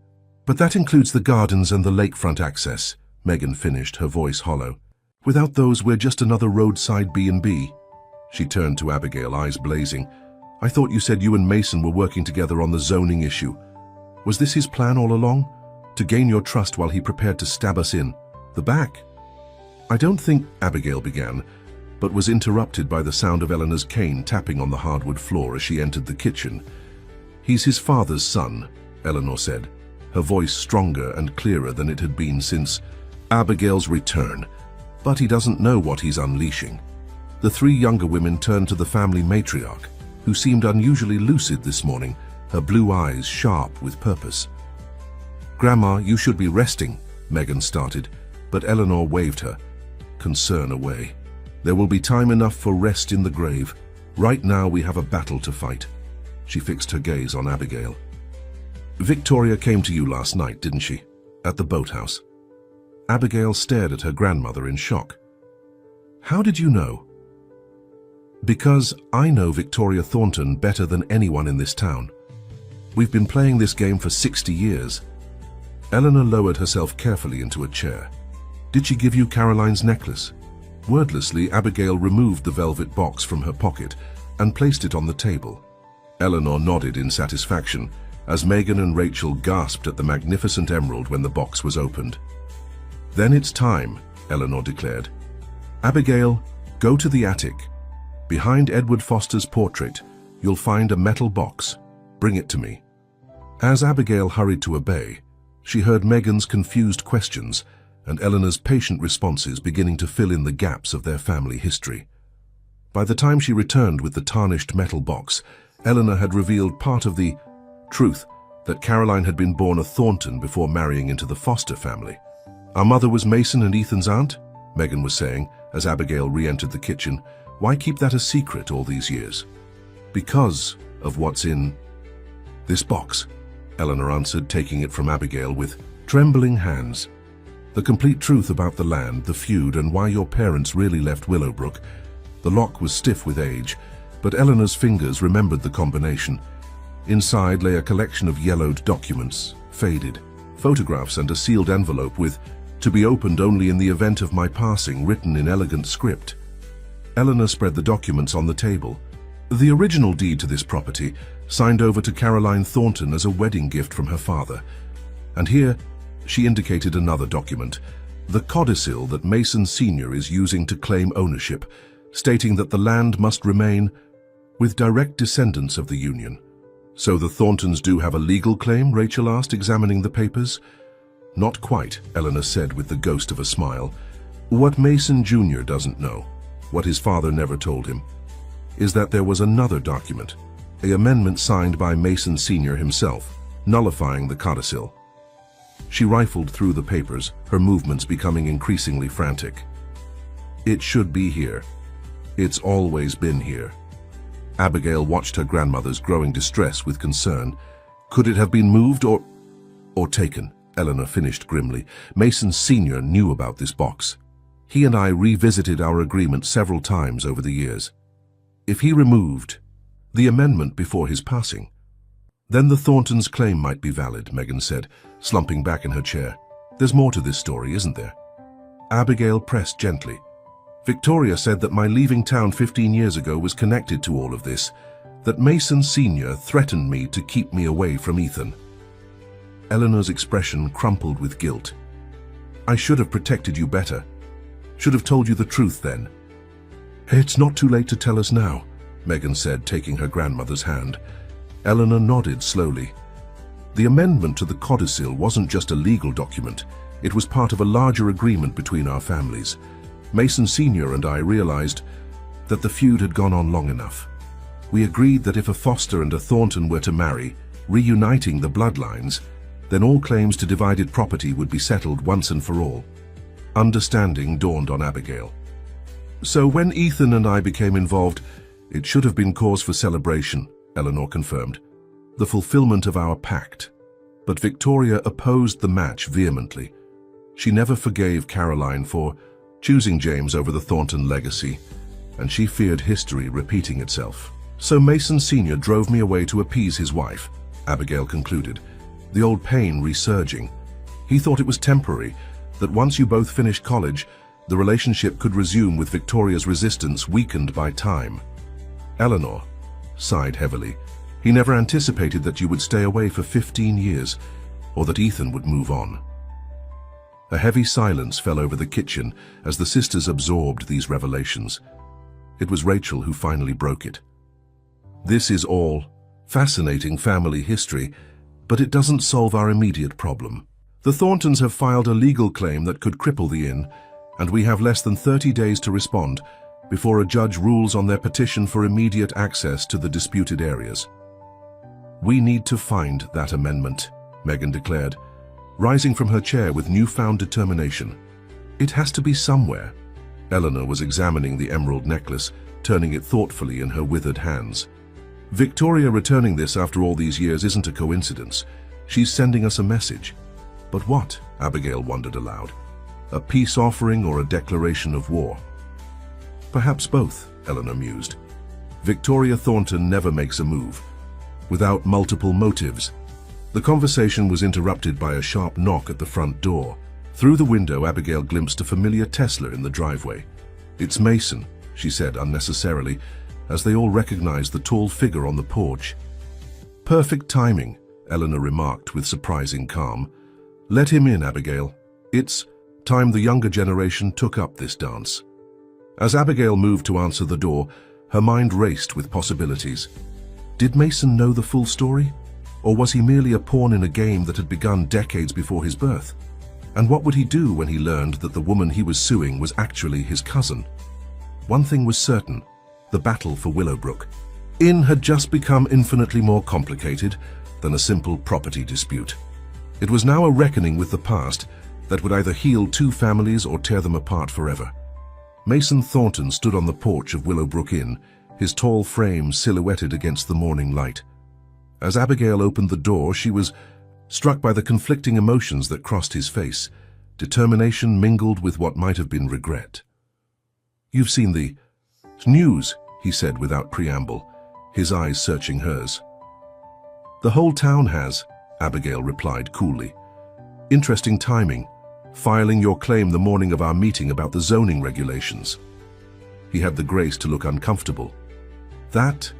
that includes the gardens and the lakefront access," Megan finished, her voice hollow. "Without those, we're just another roadside B&B. She turned to Abigail, eyes blazing. "I thought you said you and Mason were working together on the zoning issue. Was this his plan all along?" to gain your trust while he prepared to stab us in the back. I don't think Abigail began, but was interrupted by the sound of Eleanor's cane tapping on the hardwood floor as she entered the kitchen. He's his father's son, Eleanor said, her voice stronger and clearer than it had been since Abigail's return. But he doesn't know what he's unleashing. The three younger women turned to the family matriarch, who seemed unusually lucid this morning, her blue eyes sharp with purpose. "Grandma, you should be resting," Megan started, but Eleanor waved her concern away. "There will be time enough for rest in the grave. Right now we have a battle to fight." She fixed her gaze on Abigail. "Victoria came to you last night, didn't she? At the boathouse." Abigail stared at her grandmother in shock. "How did you know?" "Because I know Victoria Thornton better than anyone in this town. We've been playing this game for 60 years. Eleanor lowered herself carefully into a chair. "Did she give you Caroline's necklace?" Wordlessly, Abigail removed the velvet box from her pocket and placed it on the table. Eleanor nodded in satisfaction as Megan and Rachel gasped at the magnificent emerald when the box was opened. "Then it's time," Eleanor declared. "Abigail, go to the attic. Behind Edward Foster's portrait, you'll find a metal box. Bring it to me." As Abigail hurried to obey, she heard Megan's confused questions and Eleanor's patient responses beginning to fill in the gaps of their family history. By the time she returned with the tarnished metal box, Eleanor had revealed part of the truth, that Caroline had been born a Thornton before marrying into the Foster family. "Our mother was Mason and Ethan's aunt," Megan was saying as Abigail re-entered the kitchen. "Why keep that a secret all these years?" "Because of what's in this box," Eleanor answered, taking it from Abigail with trembling hands. "The complete truth about the land, the feud, and why your parents really left Willowbrook." The lock was stiff with age, but Eleanor's fingers remembered the combination. Inside lay a collection of yellowed documents, faded, photographs and a sealed envelope with "to be opened only in the event of my passing" written in elegant script. Eleanor spread the documents on the table. The original deed to this property, signed over to Caroline Thornton as a wedding gift from her father. And here, she indicated another document, the codicil that Mason Sr. is using to claim ownership, stating that the land must remain with direct descendants of the union. "So the Thorntons do have a legal claim?" Rachel asked, examining the papers. "Not quite," Eleanor said with the ghost of a smile. "What Mason Jr. doesn't know, what his father never told him, is that there was another document, an amendment signed by Mason Sr. himself, nullifying the codicil." She rifled through the papers, her movements becoming increasingly frantic. "It should be here. It's always been here." Abigail watched her grandmother's growing distress with concern. "Could it have been moved or taken?" Eleanor finished grimly. "Mason Sr. knew about this box. He and I revisited our agreement several times over the years. If he removed the amendment before his passing, then the Thorntons' claim might be valid," Megan said, slumping back in her chair. "There's more to this story, isn't there?" Abigail pressed gently. "Victoria said that my leaving town 15 years ago was connected to all of this, that Mason Sr. threatened me to keep me away from Ethan." Eleanor's expression crumpled with guilt. "I should have protected you better. Should have told you the truth then." "It's not too late to tell us now," Megan said, taking her grandmother's hand. Eleanor nodded slowly. "The amendment to the codicil wasn't just a legal document. It was part of a larger agreement between our families. Mason Sr. and I realized that the feud had gone on long enough. We agreed that if a Foster and a Thornton were to marry, reuniting the bloodlines, then all claims to divided property would be settled once and for all." Understanding dawned on Abigail. "So when Ethan and I became involved, it should have been cause for celebration," Eleanor confirmed. "The fulfillment of our pact." But Victoria opposed the match vehemently. She never forgave Caroline for choosing James over the Thornton legacy, and she feared history repeating itself. "So Mason Sr. drove me away to appease his wife," Abigail concluded, the old pain resurging. "He thought it was temporary, that once you both finished college, the relationship could resume with Victoria's resistance weakened by time." Eleanor sighed heavily. "He never anticipated that you would stay away for 15 years. or that Ethan would move on. A heavy silence fell over the kitchen as the sisters absorbed these revelations. It was Rachel who finally broke it. This is all fascinating family history, but it doesn't solve our immediate problem. The Thorntons have filed a legal claim that could cripple the inn, and we have less than 30 days to respond before a judge rules on their petition for immediate access to the disputed areas. We need to find that amendment, Megan declared, rising from her chair with newfound determination. It has to be somewhere. Eleanor was examining the emerald necklace, turning it thoughtfully in her withered hands. Victoria returning this after all these years isn't a coincidence. She's sending us a message. But what? Abigail wondered aloud. A peace offering or a declaration of war? Perhaps both, Eleanor mused. Victoria Thornton never makes a move without multiple motives. The conversation was interrupted by a sharp knock at the front door. Through the window, Abigail glimpsed a familiar Tesla in the driveway. "It's Mason," she said unnecessarily, as they all recognized the tall figure on the porch. "Perfect timing," Eleanor remarked with surprising calm. "Let him in, Abigail. It's time the younger generation took up this dance." As Abigail moved to answer the door, her mind raced with possibilities. Did Mason know the full story? Or was he merely a pawn in a game that had begun decades before his birth? And what would he do when he learned that the woman he was suing was actually his cousin? One thing was certain: the battle for Willowbrook Inn had just become infinitely more complicated than a simple property dispute. It was now a reckoning with the past that would either heal two families or tear them apart forever. Mason Thornton stood on the porch of Willowbrook Inn, his tall frame silhouetted against the morning light. As Abigail opened the door, she was struck by the conflicting emotions that crossed his face, determination mingled with what might have been regret. "You've seen the news," he said without preamble, his eyes searching hers. "The whole town has," Abigail replied coolly. "Interesting timing, filing your claim the morning of our meeting about the zoning regulations." He had the grace to look uncomfortable. "That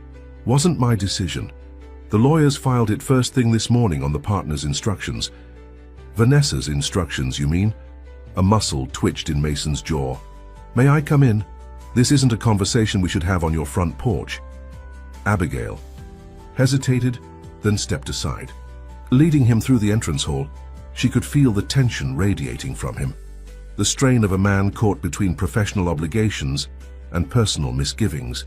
wasn't my decision. The lawyers filed it first thing this morning on the partner's instructions." "Vanessa's instructions, you mean?" A muscle twitched in Mason's jaw. "May I come in? This isn't a conversation we should have on your front porch." Abigail hesitated, then stepped aside. Leading him through the entrance hall, she could feel the tension radiating from him, the strain of a man caught between professional obligations and personal misgivings.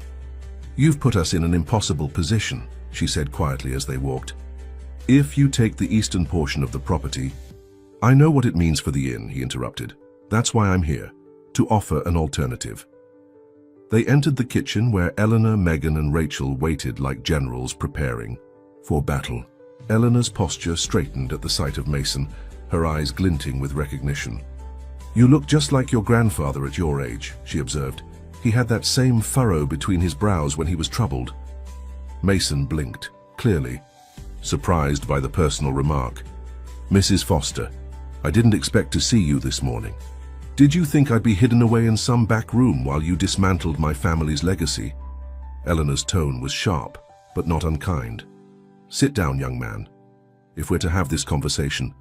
"You've put us in an impossible position," she said quietly as they walked. "If you take the eastern portion of the property—" "I know what it means for the inn," he interrupted. "That's why I'm here, to offer an alternative." They entered the kitchen where Eleanor, Megan, and Rachel waited like generals preparing for battle. Eleanor's posture straightened at the sight of Mason, her eyes glinting with recognition. "You look just like your grandfather at your age," she observed. "He had that same furrow between his brows when he was troubled." Mason blinked, clearly surprised by the personal remark. "Mrs. Foster, I didn't expect to see you this morning. Did you think I'd be hidden away in some back room while you dismantled my family's legacy?" Eleanor's tone was sharp, but not unkind. "Sit down, young man. If we're to have this conversation,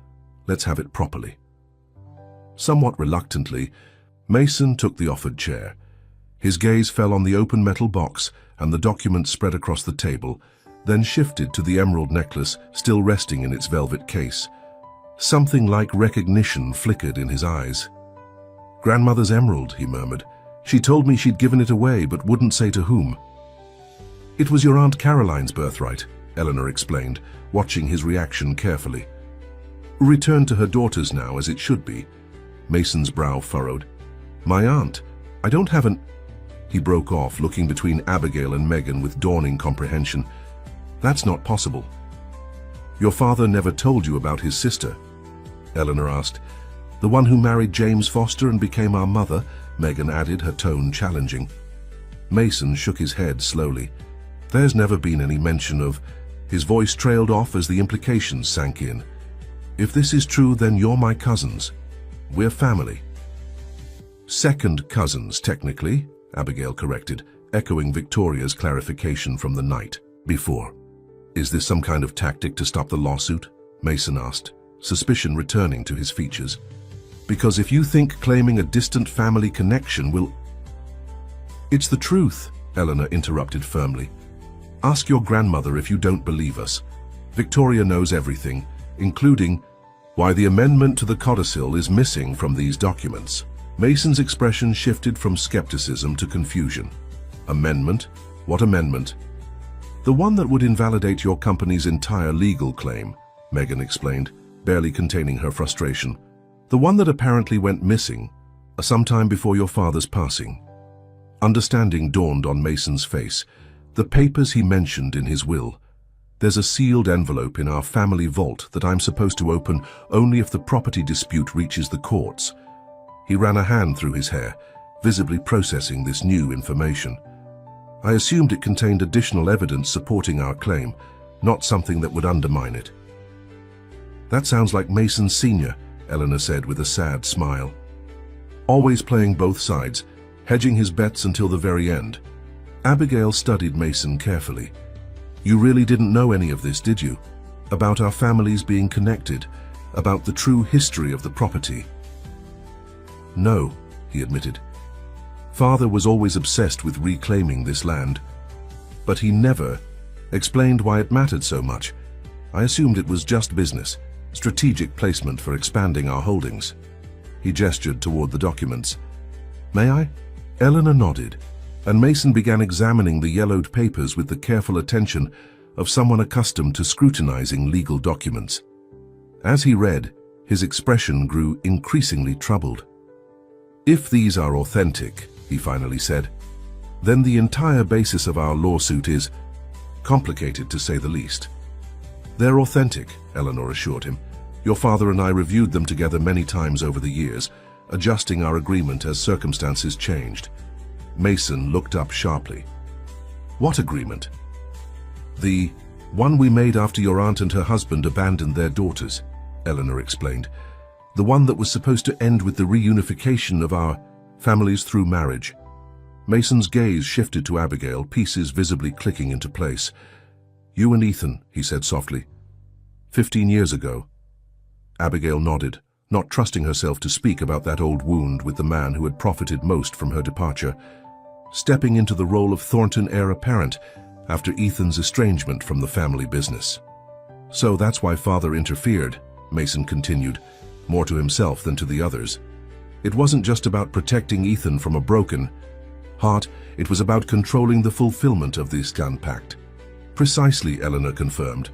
let's have it properly." Somewhat reluctantly, Mason took the offered chair. His gaze fell on the open metal box and the document spread across the table, then shifted to the emerald necklace still resting in its velvet case. Something like recognition flickered in his eyes. "Grandmother's emerald," he murmured. "She told me she'd given it away but wouldn't say to whom." "It was your Aunt Caroline's birthright," Eleanor explained, watching his reaction carefully. "Returned to her daughters now, as it should be." Mason's brow furrowed. "My aunt? I don't have an—" He broke off, looking between Abigail and Megan with dawning comprehension. "That's not possible." "Your father never told you about his sister?" Eleanor asked. "The one who married James Foster and became our mother," Megan added, her tone challenging. Mason shook his head slowly. "There's never been any mention of—" His voice trailed off as the implications sank in. "If this is true, then you're my cousins. We're family." "Second cousins, technically," Abigail corrected, echoing Victoria's clarification from the night before. "Is this some kind of tactic to stop the lawsuit?" Mason asked, suspicion returning to his features. Because if you think claiming a distant family connection will... It's the truth, Eleanor interrupted firmly. Ask your grandmother if you don't believe us. Victoria knows everything, including why the amendment to the codicil is missing from these documents. Mason's expression shifted from skepticism to confusion. Amendment? What amendment? The one that would invalidate your company's entire legal claim, Megan explained, barely containing her frustration. The one that apparently went missing, sometime before your father's passing. Understanding dawned on Mason's face. The papers he mentioned in his will. There's a sealed envelope in our family vault that I'm supposed to open only if the property dispute reaches the courts. He ran a hand through his hair, visibly processing this new information. I assumed it contained additional evidence supporting our claim, not something that would undermine it. That sounds like Mason Sr., Eleanor said with a sad smile. Always playing both sides, hedging his bets until the very end. Abigail studied Mason carefully. You really didn't know any of this, did you? About our families being connected, about the true history of the property? No, he admitted. Father was always obsessed with reclaiming this land, but he never explained why it mattered so much. I assumed it was just business, strategic placement for expanding our holdings. He gestured toward the documents. May I? Eleanor nodded, and Mason began examining the yellowed papers with the careful attention of someone accustomed to scrutinizing legal documents. As he read, his expression grew increasingly troubled. If these are authentic, he finally said, then the entire basis of our lawsuit is complicated, to say the least. They're authentic, Eleanor assured him. Your father and I reviewed them together many times over the years, adjusting our agreement as circumstances changed. Mason looked up sharply. What agreement? The one we made after your aunt and her husband abandoned their daughters, Eleanor explained. The one that was supposed to end with the reunification of our families through marriage. Mason's gaze shifted to Abigail, pieces visibly clicking into place. You and Ethan, he said softly. 15 years ago. Abigail nodded, not trusting herself to speak about that old wound with the man who had profited most from her departure, stepping into the role of Thornton heir apparent after Ethan's estrangement from the family business. So that's why Father interfered, Mason continued, more to himself than to the others. It wasn't just about protecting Ethan from a broken heart, it was about controlling the fulfillment of this gun pact. Precisely, Eleanor confirmed.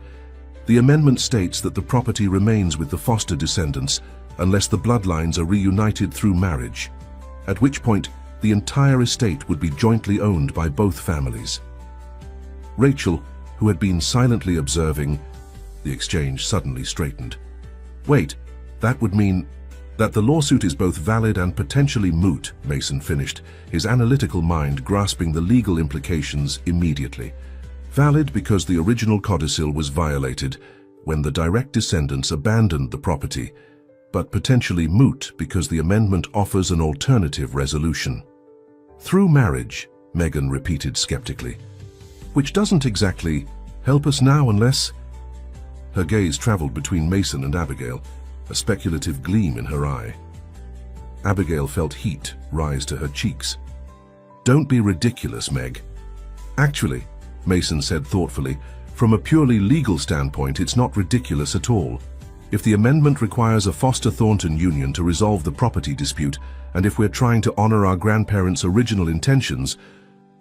The amendment states that the property remains with the foster descendants unless the bloodlines are reunited through marriage, at which point the entire estate would be jointly owned by both families. Rachel, who had been silently observing the exchange, suddenly straightened. Wait, that would mean that the lawsuit is both valid and potentially moot, Mason finished, his analytical mind grasping the legal implications immediately. Valid because the original codicil was violated when the direct descendants abandoned the property, but potentially moot because the amendment offers an alternative resolution. Through marriage, Megan repeated skeptically, which doesn't exactly help us now unless... Her gaze traveled between Mason and Abigail, a speculative gleam in her eye. Abigail felt heat rise to her cheeks. Don't be ridiculous, Meg. Actually, Mason said thoughtfully, from a purely legal standpoint, it's not ridiculous at all. If the amendment requires a Foster-Thornton union to resolve the property dispute, and if we're trying to honor our grandparents' original intentions...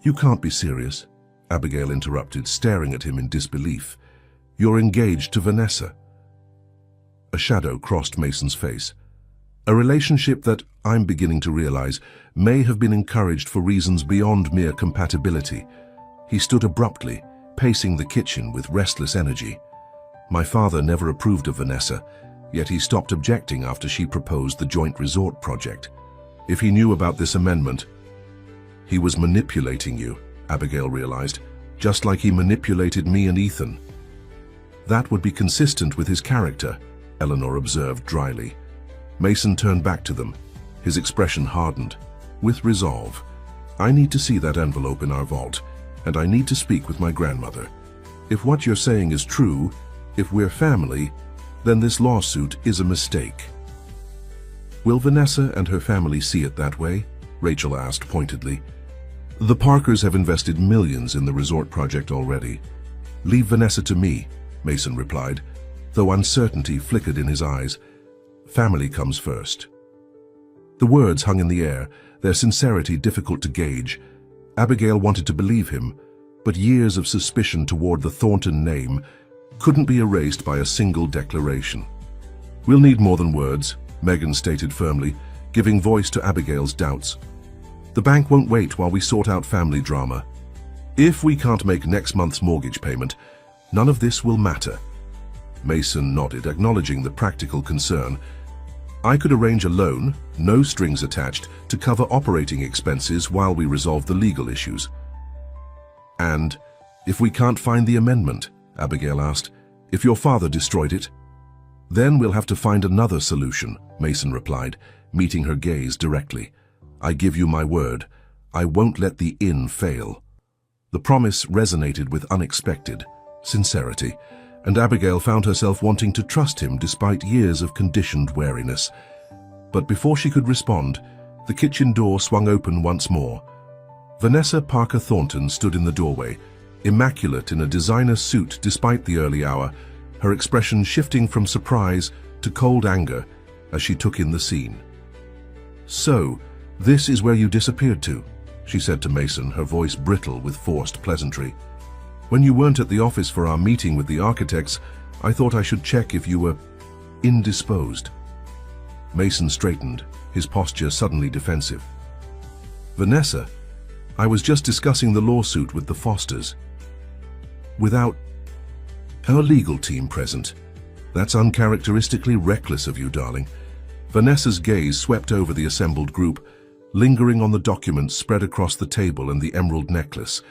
You can't be serious, Abigail interrupted, staring at him in disbelief. You're engaged to Vanessa. A shadow crossed Mason's face. A relationship that, I'm beginning to realize, may have been encouraged for reasons beyond mere compatibility. He stood abruptly, pacing the kitchen with restless energy. My father never approved of Vanessa, yet he stopped objecting after she proposed the joint resort project. If he knew about this amendment, he was manipulating you, Abigail realized, just like he manipulated me and Ethan. That would be consistent with his character, Eleanor observed dryly. Mason turned back to them, his expression hardened. With resolve. I need to see that envelope in our vault, and I need to speak with my grandmother. If what you're saying is true, if we're family, then this lawsuit is a mistake. Will Vanessa and her family see it that way? Rachel asked pointedly. The Parkers have invested millions in the resort project already. Leave Vanessa to me, Mason replied, though uncertainty flickered in his eyes. Family comes first. The words hung in the air, their sincerity difficult to gauge. Abigail wanted to believe him, but years of suspicion toward the Thornton name couldn't be erased by a single declaration. We'll need more than words, Megan stated firmly, giving voice to Abigail's doubts. The bank won't wait while we sort out family drama. If we can't make next month's mortgage payment, none of this will matter. Mason nodded, acknowledging the practical concern. I could arrange a loan, no strings attached, to cover operating expenses while we resolve the legal issues. And if we can't find the amendment, Abigail asked, if your father destroyed it? Then we'll have to find another solution, Mason replied, meeting her gaze directly. I give you my word, I won't let the inn fail. The promise resonated with unexpected sincerity, and Abigail found herself wanting to trust him despite years of conditioned wariness. But before she could respond, the kitchen door swung open once more. Vanessa Parker Thornton stood in the doorway, immaculate in a designer suit despite the early hour, her expression shifting from surprise to cold anger as she took in the scene. So, this is where you disappeared to, she said to Mason, her voice brittle with forced pleasantry. When you weren't at the office for our meeting with the architects, I thought I should check if you were indisposed. Mason straightened, his posture suddenly defensive. Vanessa, I was just discussing the lawsuit with the Fosters. Without our legal team present. That's uncharacteristically reckless of you, darling. Vanessa's gaze swept over the assembled group, lingering on the documents spread across the table and the emerald necklace.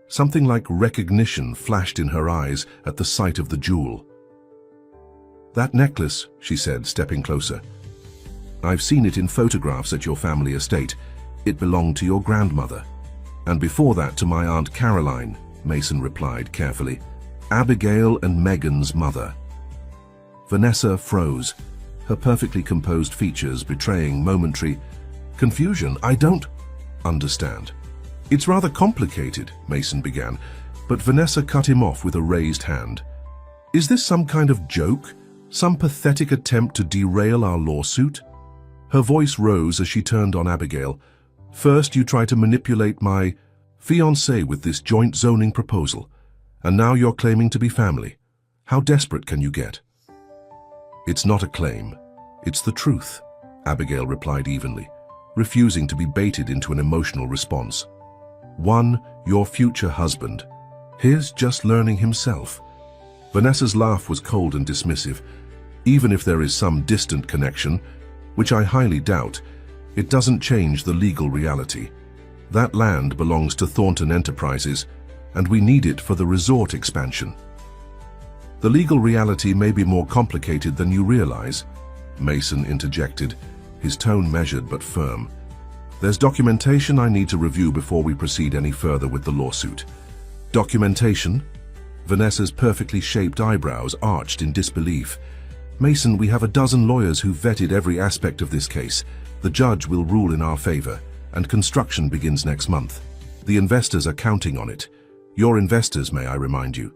Something like recognition flashed in her eyes at the sight of the jewel. That necklace, she said, stepping closer. I've seen it in photographs at your family estate. It belonged to your grandmother. And before that to my Aunt Caroline, Mason replied carefully. Abigail and Megan's mother. Vanessa froze, her perfectly composed features betraying momentary confusion. I don't understand. It's rather complicated, Mason began, but Vanessa cut him off with a raised hand. Is this some kind of joke? Some pathetic attempt to derail our lawsuit? Her voice rose as she turned on Abigail. First you try to manipulate my fiancé with this joint zoning proposal, and now you're claiming to be family. How desperate can you get? It's not a claim. It's the truth, Abigail replied evenly, refusing to be baited into an emotional response. One, your future husband. Here's just learning himself. Vanessa's laugh was cold and dismissive. Even if there is some distant connection, which I highly doubt, it doesn't change the legal reality. That land belongs to Thornton Enterprises, and we need it for the resort expansion. The legal reality may be more complicated than you realize, Mason interjected, his tone measured but firm. There's documentation I need to review before we proceed any further with the lawsuit. Documentation? Vanessa's perfectly shaped eyebrows arched in disbelief. Mason, we have a dozen lawyers who've vetted every aspect of this case. The judge will rule in our favor, and construction begins next month. The investors are counting on it. Your investors, may I remind you.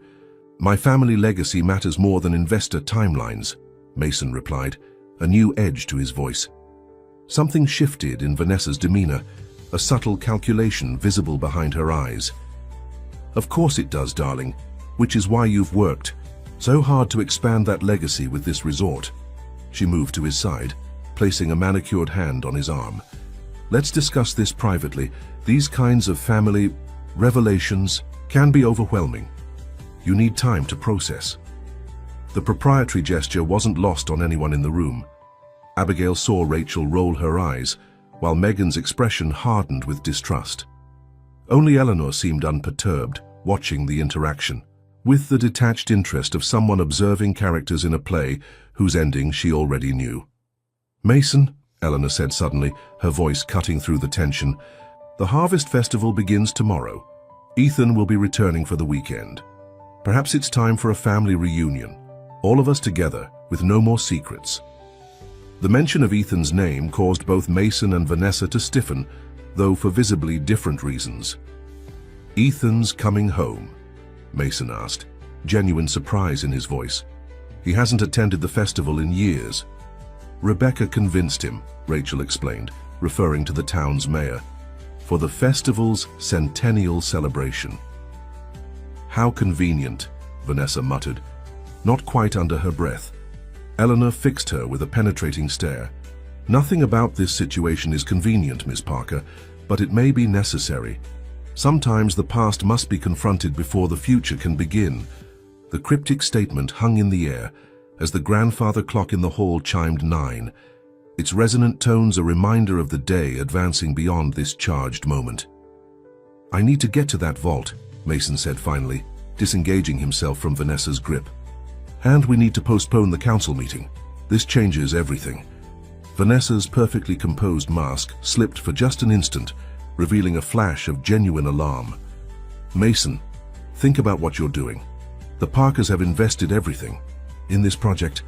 My family legacy matters more than investor timelines, Mason replied, a new edge to his voice. Something shifted in Vanessa's demeanor, a subtle calculation visible behind her eyes. Of course it does, darling, which is why you've worked so hard to expand that legacy with this resort. She moved to his side, placing a manicured hand on his arm. Let's discuss this privately. These kinds of family revelations can be overwhelming. You need time to process. The proprietary gesture wasn't lost on anyone in the room. Abigail saw Rachel roll her eyes, while Megan's expression hardened with distrust. Only Eleanor seemed unperturbed, watching the interaction, with the detached interest of someone observing characters in a play whose ending she already knew. Mason, Eleanor said suddenly, her voice cutting through the tension, the Harvest Festival begins tomorrow. Ethan will be returning for the weekend. Perhaps it's time for a family reunion. All of us together, with no more secrets. The mention of Ethan's name caused both Mason and Vanessa to stiffen, though for visibly different reasons. "Ethan's coming home?" Mason asked, genuine surprise in his voice. "He hasn't attended the festival in years." "Rebecca convinced him," Rachel explained, referring to the town's mayor, "for the festival's centennial celebration." "How convenient," Vanessa muttered, not quite under her breath. Eleanor fixed her with a penetrating stare. "Nothing about this situation is convenient, Miss Parker, but it may be necessary. Sometimes the past must be confronted before the future can begin." The cryptic statement hung in the air as the grandfather clock in the hall chimed 9, its resonant tones a reminder of the day advancing beyond this charged moment. "I need to get to that vault," Mason said finally, disengaging himself from Vanessa's grip. "And we need to postpone the council meeting. This changes everything." Vanessa's perfectly composed mask slipped for just an instant, revealing a flash of genuine alarm. "Mason, think about what you're doing. The Parkers have invested everything in this project.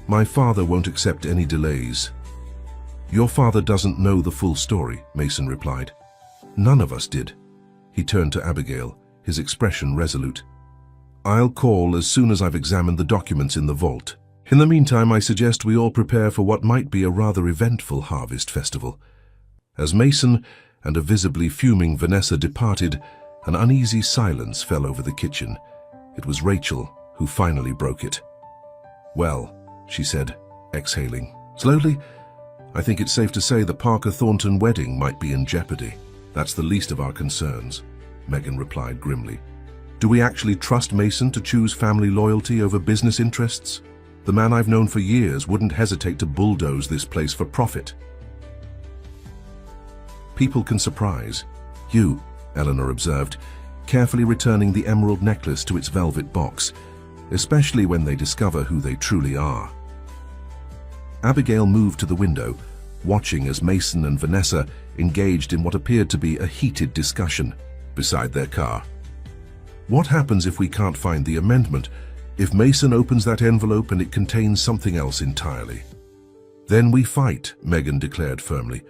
My father won't accept any delays." "Your father doesn't know the full story," Mason replied. "None of us did." He turned to Abigail, his expression resolute. "I'll call as soon as I've examined the documents in the vault. In the meantime, I suggest we all prepare for what might be a rather eventful harvest festival." As Mason and a visibly fuming Vanessa departed, an uneasy silence fell over the kitchen. It was Rachel who finally broke it. "Well," she said, exhaling slowly, "I think it's safe to say the Parker-Thornton wedding might be in jeopardy." "That's the least of our concerns," Megan replied grimly. "Do we actually trust Mason to choose family loyalty over business interests? The man I've known for years wouldn't hesitate to bulldoze this place for profit." "People can surprise you," Eleanor observed, carefully returning the emerald necklace to its velvet box, especially when they discover who they truly are. Abigail moved to the window, watching as Mason and Vanessa engaged in what appeared to be a heated discussion beside their car. "What happens if we can't find the amendment? If Mason opens that envelope and it contains something else entirely?" "Then we fight," Megan declared firmly.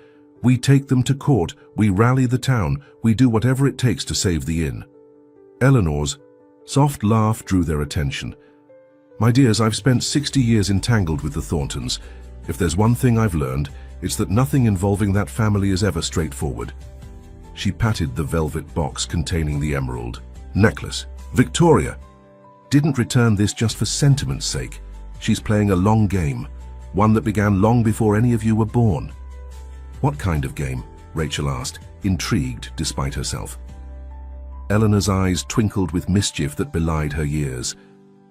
"We take them to court, we rally the town, we do whatever it takes to save the inn." Eleanor's soft laugh drew their attention. "My dears, I've spent 60 years entangled with the Thorntons. If there's one thing I've learned, it's that nothing involving that family is ever straightforward." She patted the velvet box containing the emerald necklace. "Victoria didn't return this just for sentiment's sake. She's playing a long game, one that began long before any of you were born." "What kind of game?" Rachel asked, intrigued despite herself. Eleanor's eyes twinkled with mischief that belied her years.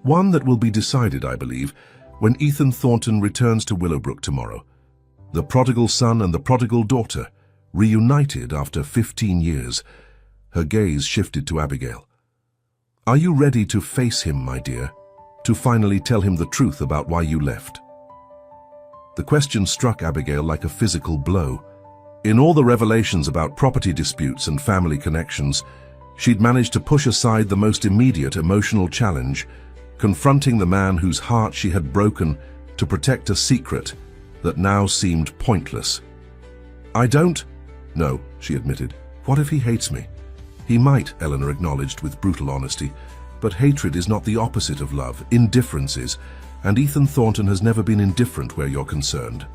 "One that will be decided, I believe, when Ethan Thornton returns to Willowbrook tomorrow. The prodigal son and the prodigal daughter, reunited after 15 years. Her gaze shifted to Abigail. "Are you ready to face him, my dear? To finally tell him the truth about why you left?" The question struck Abigail like a physical blow. In all the revelations about property disputes and family connections, she'd managed to push aside the most immediate emotional challenge, confronting the man whose heart she had broken to protect a secret that now seemed pointless. "I don't know," she admitted. "What if he hates me?" "He might," Eleanor acknowledged with brutal honesty, "but hatred is not the opposite of love. Indifference is, and Ethan Thornton has never been indifferent where you're concerned."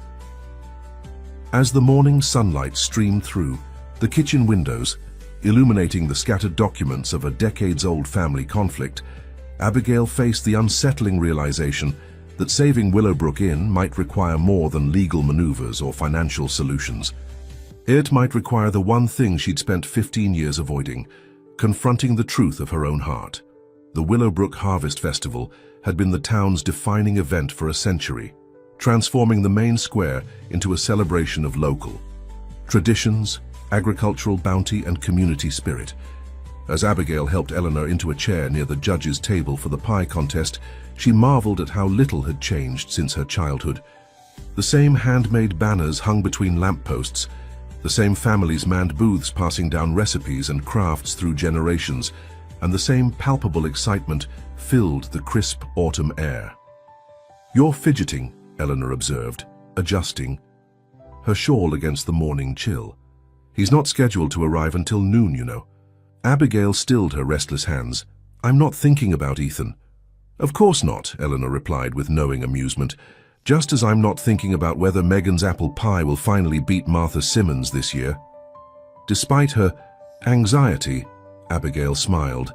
As the morning sunlight streamed through the kitchen windows, illuminating the scattered documents of a decades-old family conflict, Abigail faced the unsettling realization that saving Willowbrook Inn might require more than legal maneuvers or financial solutions. It might require the one thing she'd spent 15 years avoiding, confronting the truth of her own heart. The Willowbrook Harvest Festival had been the town's defining event for a century, transforming the main square into a celebration of local traditions, agricultural bounty, and community spirit. As Abigail helped Eleanor into a chair near the judge's table for the pie contest, she marveled at how little had changed since her childhood. The same handmade banners hung between lampposts, the same families manned booths passing down recipes and crafts through generations, and the same palpable excitement filled the crisp autumn air. "You're fidgeting," Eleanor observed, adjusting her shawl against the morning chill. "He's not scheduled to arrive until noon, you know." Abigail stilled her restless hands. "I'm not thinking about Ethan." "Of course not," Eleanor replied with knowing amusement. "Just as I'm not thinking about whether Megan's apple pie will finally beat Martha Simmons this year." Despite her anxiety, Abigail smiled.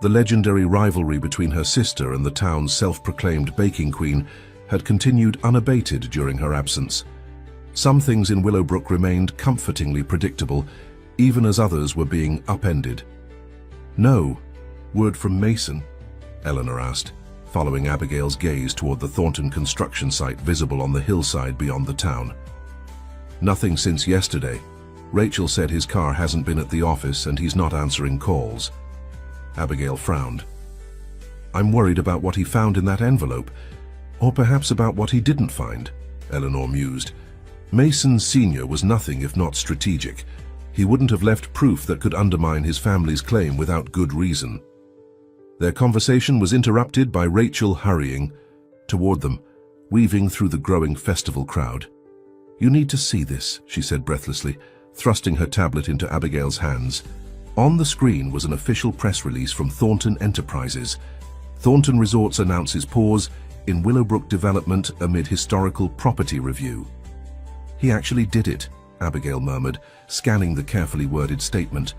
The legendary rivalry between her sister and the town's self-proclaimed baking queen had continued unabated during her absence. Some things in Willowbrook remained comfortingly predictable, even as others were being upended. "No word from Mason?" Eleanor asked, following Abigail's gaze toward the Thornton construction site visible on the hillside beyond the town. "Nothing since yesterday. Rachel said his car hasn't been at the office and he's not answering calls." Abigail frowned. "I'm worried about what he found in that envelope, or perhaps about what he didn't find," Eleanor mused. "Mason Sr. was nothing if not strategic. He wouldn't have left proof that could undermine his family's claim without good reason." Their conversation was interrupted by Rachel hurrying toward them, weaving through the growing festival crowd. "You need to see this," she said breathlessly, thrusting her tablet into Abigail's hands. On the screen was an official press release from Thornton Enterprises. "Thornton Resorts announces pause in Willowbrook development amid historical property review." "He actually did it," Abigail murmured, scanning the carefully worded statement.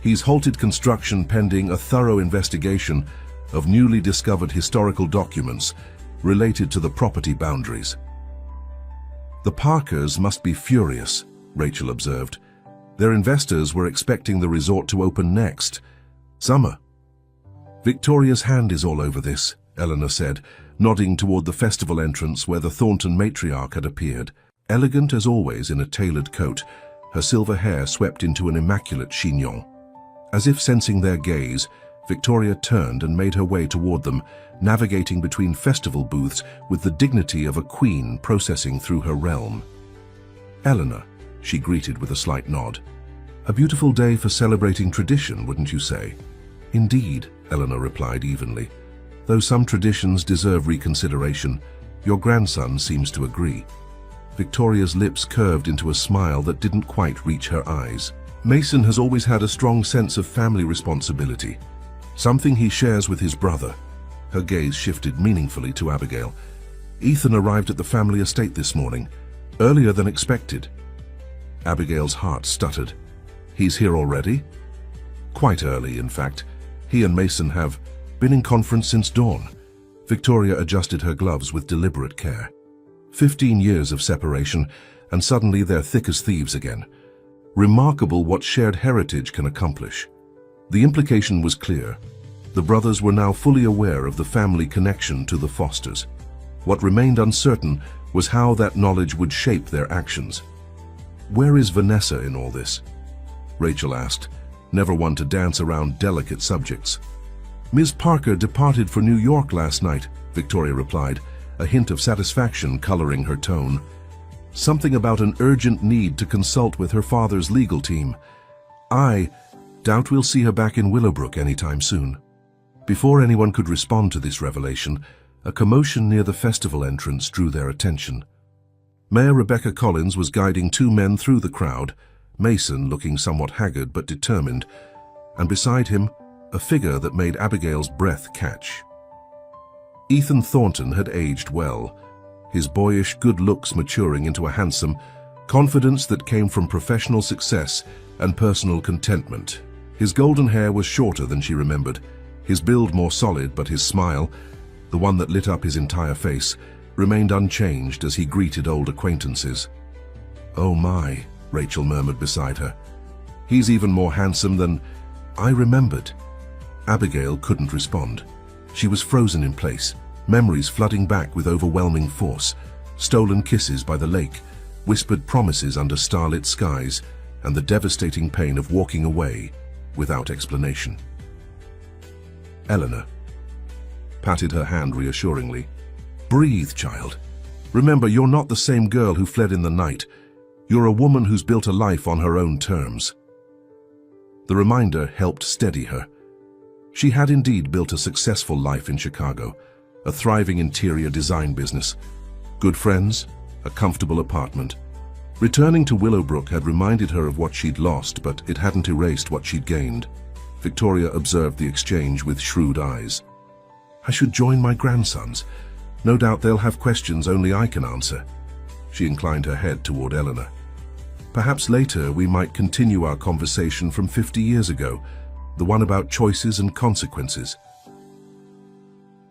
"He's halted construction pending a thorough investigation of newly discovered historical documents related to the property boundaries." "The Parkers must be furious," Rachel observed. "Their investors were expecting the resort to open next summer." "Victoria's hand is all over this," Eleanor said, nodding toward the festival entrance where the Thornton matriarch had appeared. Elegant as always in a tailored coat, her silver hair swept into an immaculate chignon. As if sensing their gaze, Victoria turned and made her way toward them, navigating between festival booths with the dignity of a queen processing through her realm. "Eleanor," she greeted with a slight nod. "A beautiful day for celebrating tradition, wouldn't you say?" "Indeed," Eleanor replied evenly. "Though some traditions deserve reconsideration, your grandson seems to agree." Victoria's lips curved into a smile that didn't quite reach her eyes. "Mason has always had a strong sense of family responsibility, something he shares with his brother." Her gaze shifted meaningfully to Abigail. "Ethan arrived at the family estate this morning, earlier than expected." Abigail's heart stuttered. "He's here already?" "Quite early, in fact. He and Mason have been in conference since dawn." Victoria adjusted her gloves with deliberate care. 15 years of separation, and suddenly they're thick as thieves again. Remarkable what shared heritage can accomplish. The implication was clear. The brothers were now fully aware of the family connection to the Fosters. What remained uncertain was how that knowledge would shape their actions. "Where is Vanessa in all this?" Rachel asked, never one to dance around delicate subjects. "Ms. Parker departed for New York last night," Victoria replied, a hint of satisfaction coloring her tone. "Something about an urgent need to consult with her father's legal team. I doubt we'll see her back in Willowbrook anytime soon." Before anyone could respond to this revelation, a commotion near the festival entrance drew their attention. Mayor Rebecca Collins was guiding two men through the crowd, Mason looking somewhat haggard but determined, and beside him, a figure that made Abigail's breath catch. Ethan Thornton had aged well, his boyish good looks maturing into a handsome confidence that came from professional success and personal contentment. His golden hair was shorter than she remembered, his build more solid, but his smile, the one that lit up his entire face, remained unchanged as he greeted old acquaintances. "Oh my," Rachel murmured beside her. "He's even more handsome than I remembered." Abigail couldn't respond. She was frozen in place, memories flooding back with overwhelming force, stolen kisses by the lake, whispered promises under starlit skies, and the devastating pain of walking away without explanation. Eleanor patted her hand reassuringly. "Breathe, child. Remember, you're not the same girl who fled in the night. You're a woman who's built a life on her own terms." The reminder helped steady her. She had indeed built a successful life in Chicago, a thriving interior design business, good friends, a comfortable apartment. Returning to Willowbrook had reminded her of what she'd lost, but it hadn't erased what she'd gained. Victoria observed the exchange with shrewd eyes. I should join my grandsons. No doubt they'll have questions only I can answer. She inclined her head toward Eleanor. Perhaps later we might continue our conversation from 50 years ago, the one about choices and consequences.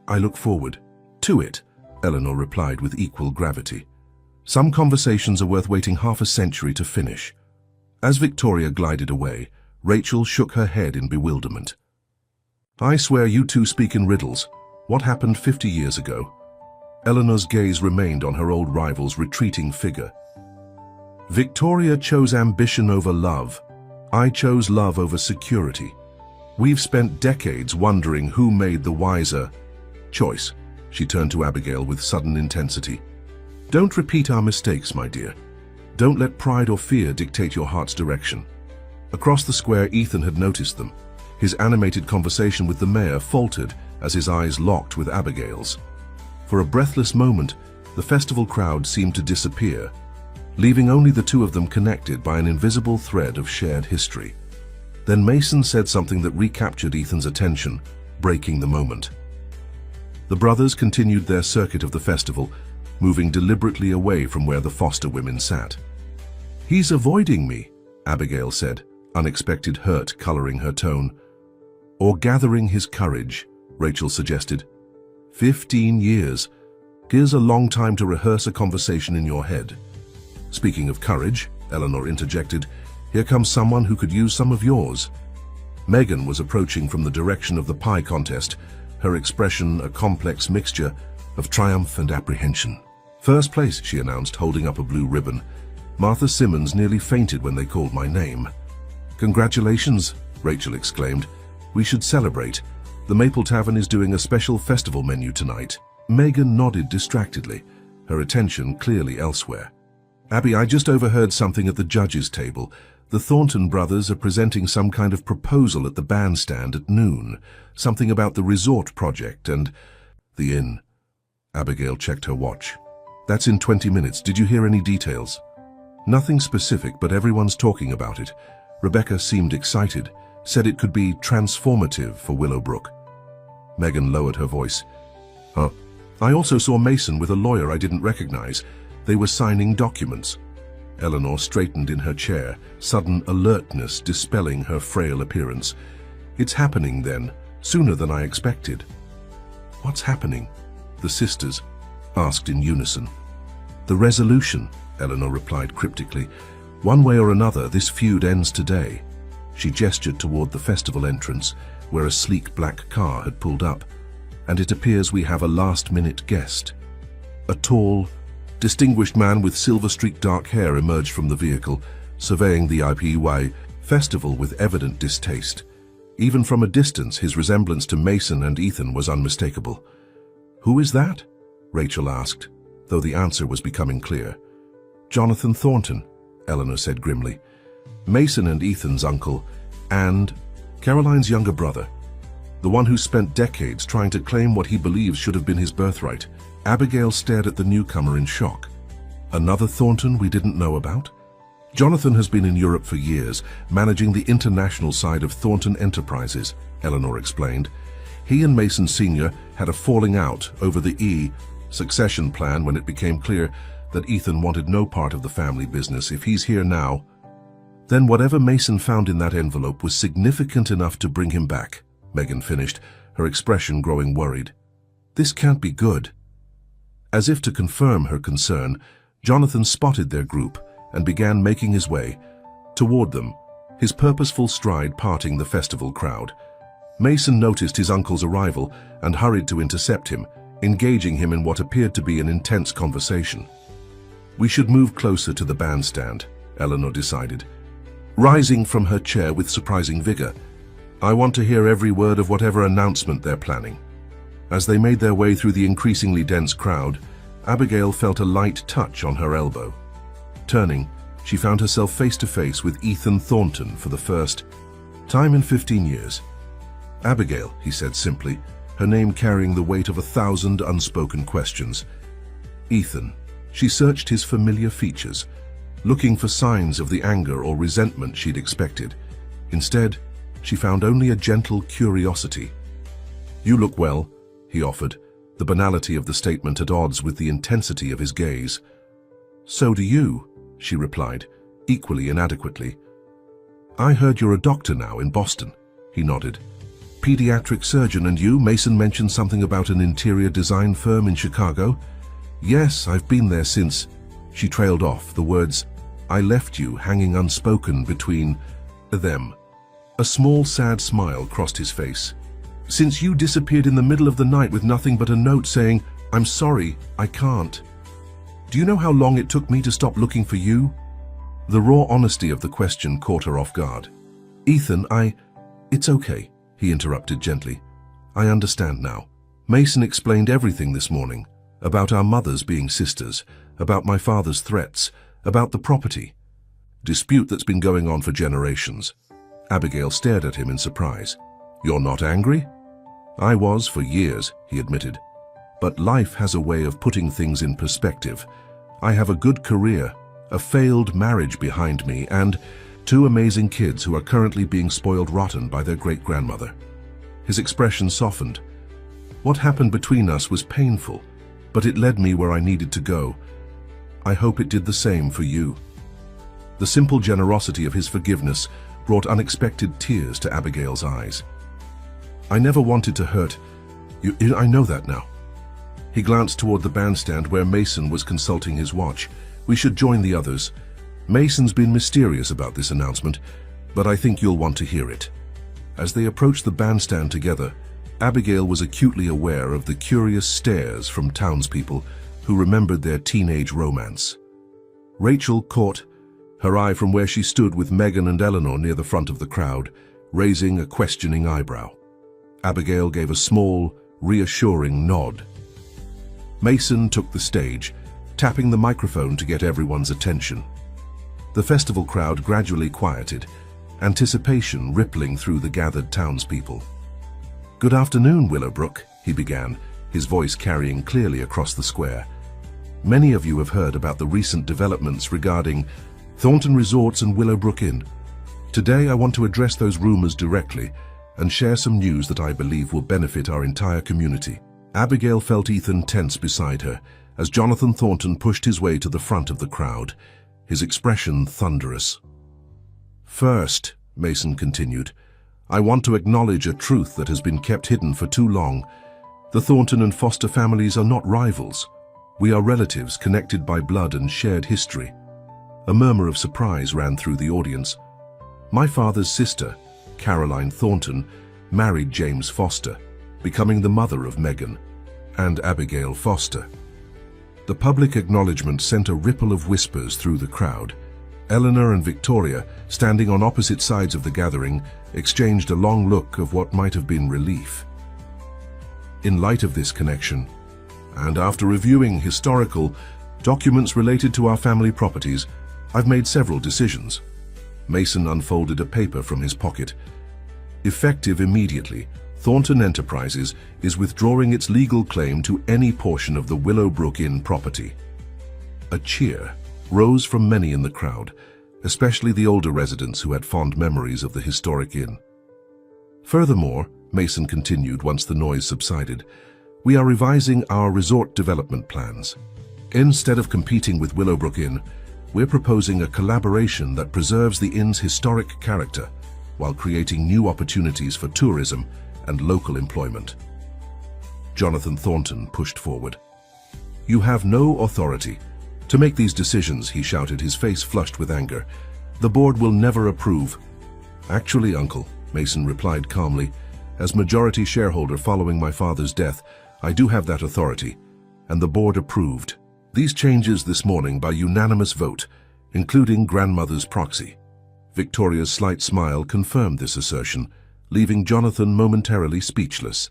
I look forward to it, Eleanor replied with equal gravity. Some conversations are worth waiting half a century to finish. As Victoria glided away, Rachel shook her head in bewilderment. I swear you two speak in riddles. What happened 50 years ago? Eleanor's gaze remained on her old rival's retreating figure. Victoria chose ambition over love. I chose love over security. We've spent decades wondering who made the wiser choice. She turned to Abigail with sudden intensity. Don't repeat our mistakes, my dear. Don't let pride or fear dictate your heart's direction. Across the square, Ethan had noticed them. His animated conversation with the mayor faltered as his eyes locked with Abigail's. For a breathless moment, the festival crowd seemed to disappear, leaving only the two of them connected by an invisible thread of shared history. Then Mason said something that recaptured Ethan's attention, breaking the moment. The brothers continued their circuit of the festival, moving deliberately away from where the foster women sat. He's avoiding me, Abigail said, unexpected hurt coloring her tone. Or gathering his courage, Rachel suggested. 15 years. Here's a long time to rehearse a conversation in your head. Speaking of courage, Eleanor interjected, here comes someone who could use some of yours. Megan was approaching from the direction of the pie contest, her expression a complex mixture of triumph and apprehension. First place, she announced, holding up a blue ribbon. Martha Simmons nearly fainted when they called my name. Congratulations, Rachel exclaimed. We should celebrate. The Maple Tavern is doing a special festival menu tonight. Megan nodded distractedly, her attention clearly elsewhere. Abby, I just overheard something at the judges' table. The Thornton brothers are presenting some kind of proposal at the bandstand at noon. Something about the resort project and the inn. Abigail checked her watch. That's in 20 minutes. Did you hear any details? Nothing specific, but everyone's talking about it. Rebecca seemed excited, said it could be transformative for Willowbrook. Megan lowered her voice. Huh? I also saw Mason with a lawyer I didn't recognize. They were signing documents. Eleanor straightened in her chair, sudden alertness dispelling her frail appearance. It's happening then, sooner than I expected. What's happening? The sisters asked in unison. The resolution, Eleanor replied cryptically. One way or another, this feud ends today. She gestured toward the festival entrance, where a sleek black car had pulled up, and it appears we have a last-minute guest. A tall, distinguished man with silver-streaked dark hair emerged from the vehicle, surveying the IPY festival with evident distaste. Even from a distance, his resemblance to Mason and Ethan was unmistakable. Who is that? Rachel asked, though the answer was becoming clear. Jonathan Thornton, Eleanor said grimly. Mason and Ethan's uncle, and Caroline's younger brother. The one who spent decades trying to claim what he believes should have been his birthright. Abigail stared at the newcomer in shock. Another Thornton we didn't know about? Jonathan has been in Europe for years, managing the international side of Thornton Enterprises, Eleanor explained. He and Mason Sr. had a falling out over the succession plan when it became clear that Ethan wanted no part of the family business. If he's here now, then whatever Mason found in that envelope was significant enough to bring him back, Megan finished, her expression growing worried. This can't be good. As if to confirm her concern, Jonathan spotted their group and began making his way toward them, his purposeful stride parting the festival crowd. Mason noticed his uncle's arrival and hurried to intercept him, engaging him in what appeared to be an intense conversation. We should move closer to the bandstand, Eleanor decided, rising from her chair with surprising vigor. I want to hear every word of whatever announcement they're planning. As they made their way through the increasingly dense crowd, Abigail felt a light touch on her elbow. Turning, she found herself face to face with Ethan Thornton for the first time in 15 years. Abigail, he said simply, her name carrying the weight of 1,000 unspoken questions. Ethan. She searched his familiar features, looking for signs of the anger or resentment she'd expected. Instead, she found only a gentle curiosity. "You look well," he offered, the banality of the statement at odds with the intensity of his gaze. "So do you," she replied, equally inadequately. "I heard you're a doctor now in Boston," he nodded. "Pediatric surgeon, and you?" Mason mentioned something about an interior design firm in Chicago. "Yes, I've been there since." She trailed off, the words, "I left you hanging unspoken between them." A small, sad smile crossed his face. "Since you disappeared in the middle of the night with nothing but a note saying, 'I'm sorry, I can't.' Do you know how long it took me to stop looking for you?" The raw honesty of the question caught her off guard. "Ethan, It's okay," he interrupted gently. "I understand now. Mason explained everything this morning, about our mothers being sisters, about my father's threats, about the property. Dispute that's been going on for generations." Abigail stared at him in surprise. "You're not angry?" "I was for years," he admitted. "But life has a way of putting things in perspective. I have a good career, a failed marriage behind me, and 2 amazing kids who are currently being spoiled rotten by their great-grandmother." His expression softened. "What happened between us was painful, but it led me where I needed to go. I hope it did the same for you." The simple generosity of his forgiveness brought unexpected tears to Abigail's eyes. "I never wanted to hurt you. I know that now." He glanced toward the bandstand where Mason was consulting his watch. "We should join the others. Mason's been mysterious about this announcement, but I think you'll want to hear it." As they approached the bandstand together, Abigail was acutely aware of the curious stares from townspeople who remembered their teenage romance. Rachel caught her eye from where she stood with Megan and Eleanor near the front of the crowd, raising a questioning eyebrow. Abigail gave a small, reassuring nod. Mason took the stage, tapping the microphone to get everyone's attention. The festival crowd gradually quieted, anticipation rippling through the gathered townspeople. "Good afternoon, Willowbrook," he began, his voice carrying clearly across the square. "Many of you have heard about the recent developments regarding Thornton Resorts and Willowbrook Inn. Today I want to address those rumors directly and share some news that I believe will benefit our entire community." Abigail felt Ethan tense beside her as Jonathan Thornton pushed his way to the front of the crowd, his expression thunderous. "First," Mason continued, "I want to acknowledge a truth that has been kept hidden for too long. The Thornton and Foster families are not rivals. We are relatives connected by blood and shared history." A murmur of surprise ran through the audience. "My father's sister, Caroline Thornton, married James Foster, becoming the mother of Megan and Abigail Foster." The public acknowledgement sent a ripple of whispers through the crowd. Eleanor and Victoria, standing on opposite sides of the gathering, exchanged a long look of what might have been relief. In light of this connection, and after reviewing historical documents related to our family properties, I've made several decisions. Mason unfolded a paper from his pocket. "Effective immediately, Thornton Enterprises is withdrawing its legal claim to any portion of the Willowbrook Inn property." A cheer rose from many in the crowd, especially the older residents who had fond memories of the historic inn. "Furthermore," Mason continued once the noise subsided, "we are revising our resort development plans. Instead of competing with Willowbrook Inn, we're proposing a collaboration that preserves the inn's historic character while creating new opportunities for tourism and local employment." Jonathan Thornton pushed forward. "You have no authority to make these decisions," he shouted, his face flushed with anger. "The board will never approve." "Actually, Uncle," Mason replied calmly, "as majority shareholder following my father's death, I do have that authority, and the board approved these changes this morning by unanimous vote, including grandmother's proxy." Victoria's slight smile confirmed this assertion, leaving Jonathan momentarily speechless.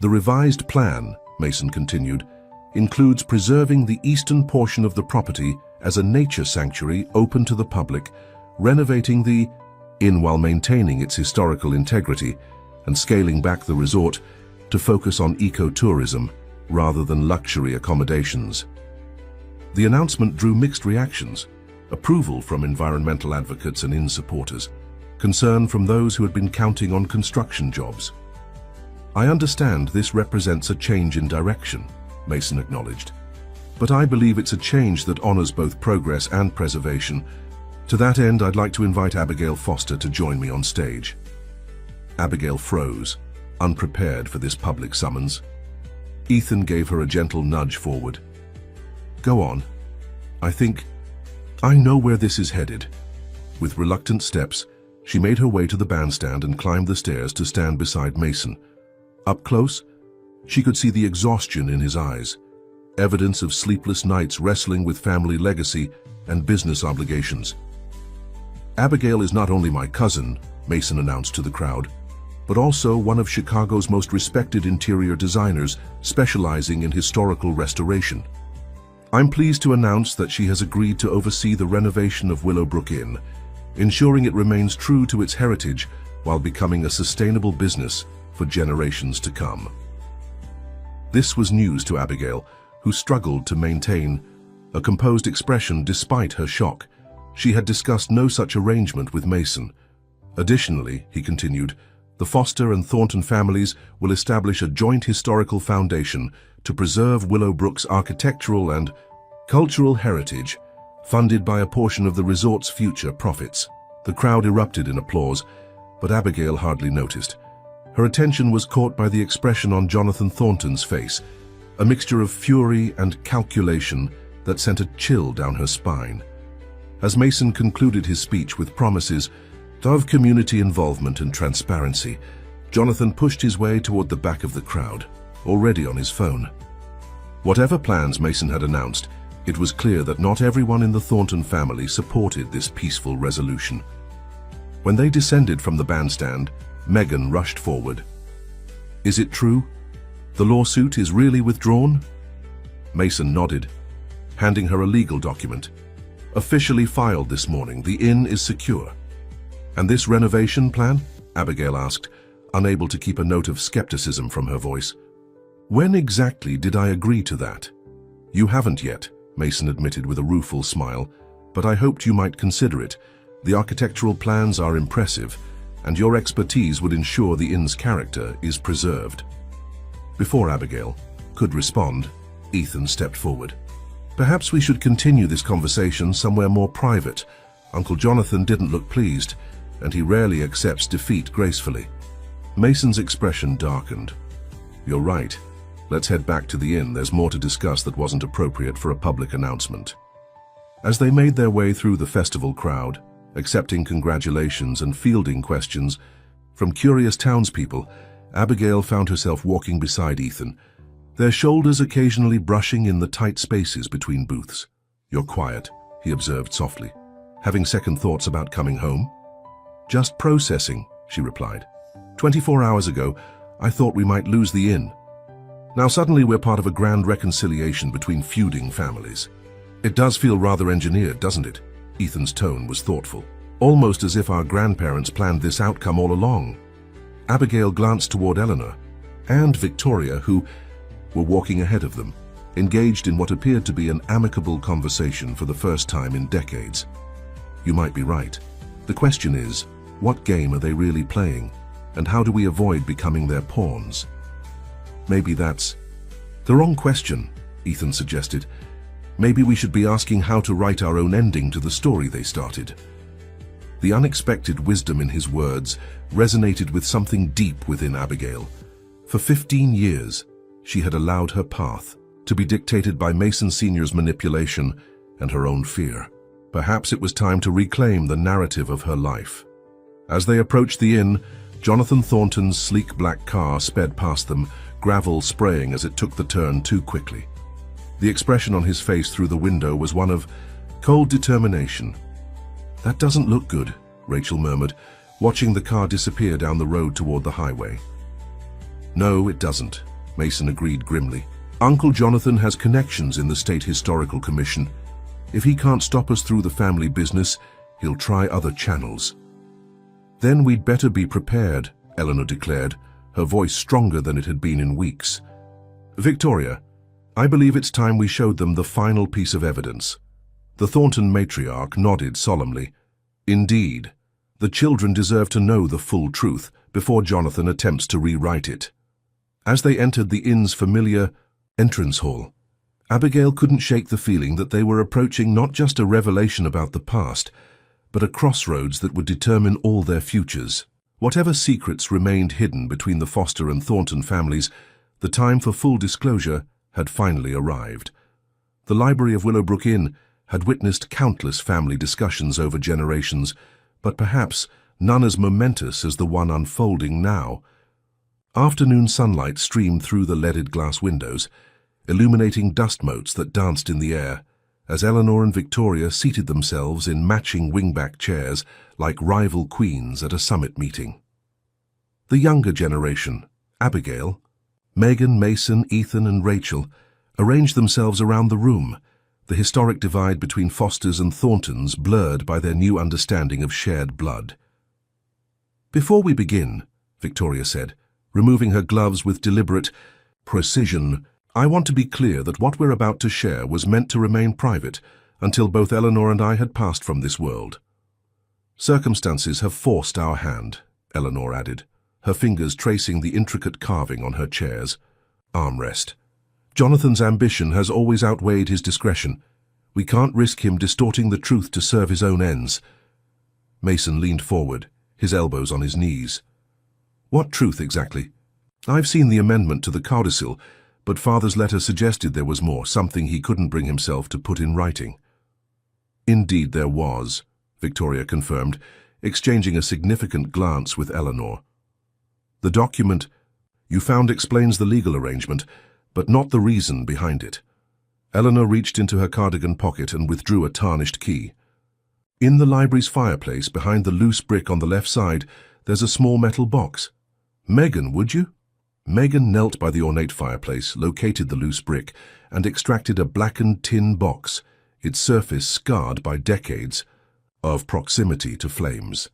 "The revised plan," Mason continued, "includes preserving the eastern portion of the property as a nature sanctuary open to the public, renovating the inn while maintaining its historical integrity, and scaling back the resort to focus on ecotourism rather than luxury accommodations. The announcement drew mixed reactions: approval from environmental advocates and inn supporters, concern from those who had been counting on construction jobs. "I understand this represents a change in direction," Mason acknowledged. "But I believe it's a change that honors both progress and preservation. To that end, I'd like to invite Abigail Foster to join me on stage." Abigail froze, unprepared for this public summons. Ethan gave her a gentle nudge forward. "Go on. I know where this is headed." With reluctant steps, she made her way to the bandstand and climbed the stairs to stand beside Mason. Up close, she could see the exhaustion in his eyes, evidence of sleepless nights wrestling with family legacy and business obligations. "Abigail is not only my cousin," Mason announced to the crowd, "but also one of Chicago's most respected interior designers specializing in historical restoration. I'm pleased to announce that she has agreed to oversee the renovation of Willowbrook Inn, ensuring it remains true to its heritage while becoming a sustainable business for generations to come." This was news to Abigail, who struggled to maintain a composed expression despite her shock. She had discussed no such arrangement with Mason. "Additionally," he continued, "the Foster and Thornton families will establish a joint historical foundation to preserve Willowbrook's architectural and cultural heritage, funded by a portion of the resort's future profits." The crowd erupted in applause, but Abigail hardly noticed. Her attention was caught by the expression on Jonathan Thornton's face, a mixture of fury and calculation that sent a chill down her spine. As Mason concluded his speech with promises of community involvement and transparency, Jonathan pushed his way toward the back of the crowd, already on his phone. Whatever plans Mason had announced, it was clear that not everyone in the Thornton family supported this peaceful resolution. When they descended from the bandstand, Megan rushed forward. "Is it true? The lawsuit is really withdrawn?" Mason nodded, handing her a legal document. "Officially filed this morning, the inn is secure." "And this renovation plan?" Abigail asked, unable to keep a note of skepticism from her voice. "When exactly did I agree to that?" "You haven't yet," Mason admitted with a rueful smile, "but I hoped you might consider it. The architectural plans are impressive, and your expertise would ensure the inn's character is preserved." Before Abigail could respond, Ethan stepped forward. "Perhaps we should continue this conversation somewhere more private. Uncle Jonathan didn't look pleased, and he rarely accepts defeat gracefully." Mason's expression darkened. "You're right. Let's head back to the inn. There's more to discuss that wasn't appropriate for a public announcement." As they made their way through the festival crowd, accepting congratulations and fielding questions from curious townspeople, Abigail found herself walking beside Ethan, their shoulders occasionally brushing in the tight spaces between booths. "You're quiet," he observed softly. "Having second thoughts about coming home?" "Just processing," she replied. 24 hours ago, I thought we might lose the inn. Now suddenly we're part of a grand reconciliation between feuding families. It does feel rather engineered, doesn't it?" Ethan's tone was thoughtful, almost as if our grandparents planned this outcome all along. Abigail glanced toward Eleanor and Victoria, who were walking ahead of them, engaged in what appeared to be an amicable conversation for the first time in decades. "You might be right. The question is, what game are they really playing, and how do we avoid becoming their pawns?" "Maybe that's the wrong question," Ethan suggested. "Maybe we should be asking how to write our own ending to the story they started." The unexpected wisdom in his words resonated with something deep within Abigail. For 15 years, she had allowed her path to be dictated by Mason Sr.'s manipulation and her own fear. Perhaps it was time to reclaim the narrative of her life. As they approached the inn, Jonathan Thornton's sleek black car sped past them, gravel spraying as it took the turn too quickly. The expression on his face through the window was one of cold determination. "That doesn't look good," Rachel murmured, watching the car disappear down the road toward the highway. "No, it doesn't," Mason agreed grimly. "Uncle Jonathan has connections in the State Historical Commission. If he can't stop us through the family business, he'll try other channels." "Then we'd better be prepared," Eleanor declared, her voice stronger than it had been in weeks. "Victoria, I believe it's time we showed them the final piece of evidence." The Thornton matriarch nodded solemnly. "Indeed, the children deserve to know the full truth before Jonathan attempts to rewrite it." As they entered the inn's familiar entrance hall, Abigail couldn't shake the feeling that they were approaching not just a revelation about the past, but a crossroads that would determine all their futures. Whatever secrets remained hidden between the Foster and Thornton families, the time for full disclosure had finally arrived. The library of Willowbrook Inn had witnessed countless family discussions over generations, but perhaps none as momentous as the one unfolding now. Afternoon sunlight streamed through the leaded glass windows, illuminating dust motes that danced in the air, as Eleanor and Victoria seated themselves in matching wingback chairs like rival queens at a summit meeting. The younger generation, Abigail, Megan, Mason, Ethan, and Rachel, arranged themselves around the room, the historic divide between Fosters and Thorntons blurred by their new understanding of shared blood. "Before we begin," Victoria said, removing her gloves with deliberate precision, "I want to be clear that what we're about to share was meant to remain private until both Eleanor and I had passed from this world. Circumstances have forced our hand," Eleanor added, her fingers tracing the intricate carving on her chair's armrest. "Jonathan's ambition has always outweighed his discretion. We can't risk him distorting the truth to serve his own ends." Mason leaned forward, his elbows on his knees. "What truth exactly? I've seen the amendment to the codicil, but Father's letter suggested there was more, something he couldn't bring himself to put in writing." "Indeed there was," Victoria confirmed, exchanging a significant glance with Eleanor. "The document you found explains the legal arrangement, but not the reason behind it." Eleanor reached into her cardigan pocket and withdrew a tarnished key. "In the library's fireplace, behind the loose brick on the left side, there's a small metal box. Megan, would you?" Megan knelt by the ornate fireplace, located the loose brick, and extracted a blackened tin box, its surface scarred by decades of proximity to flames.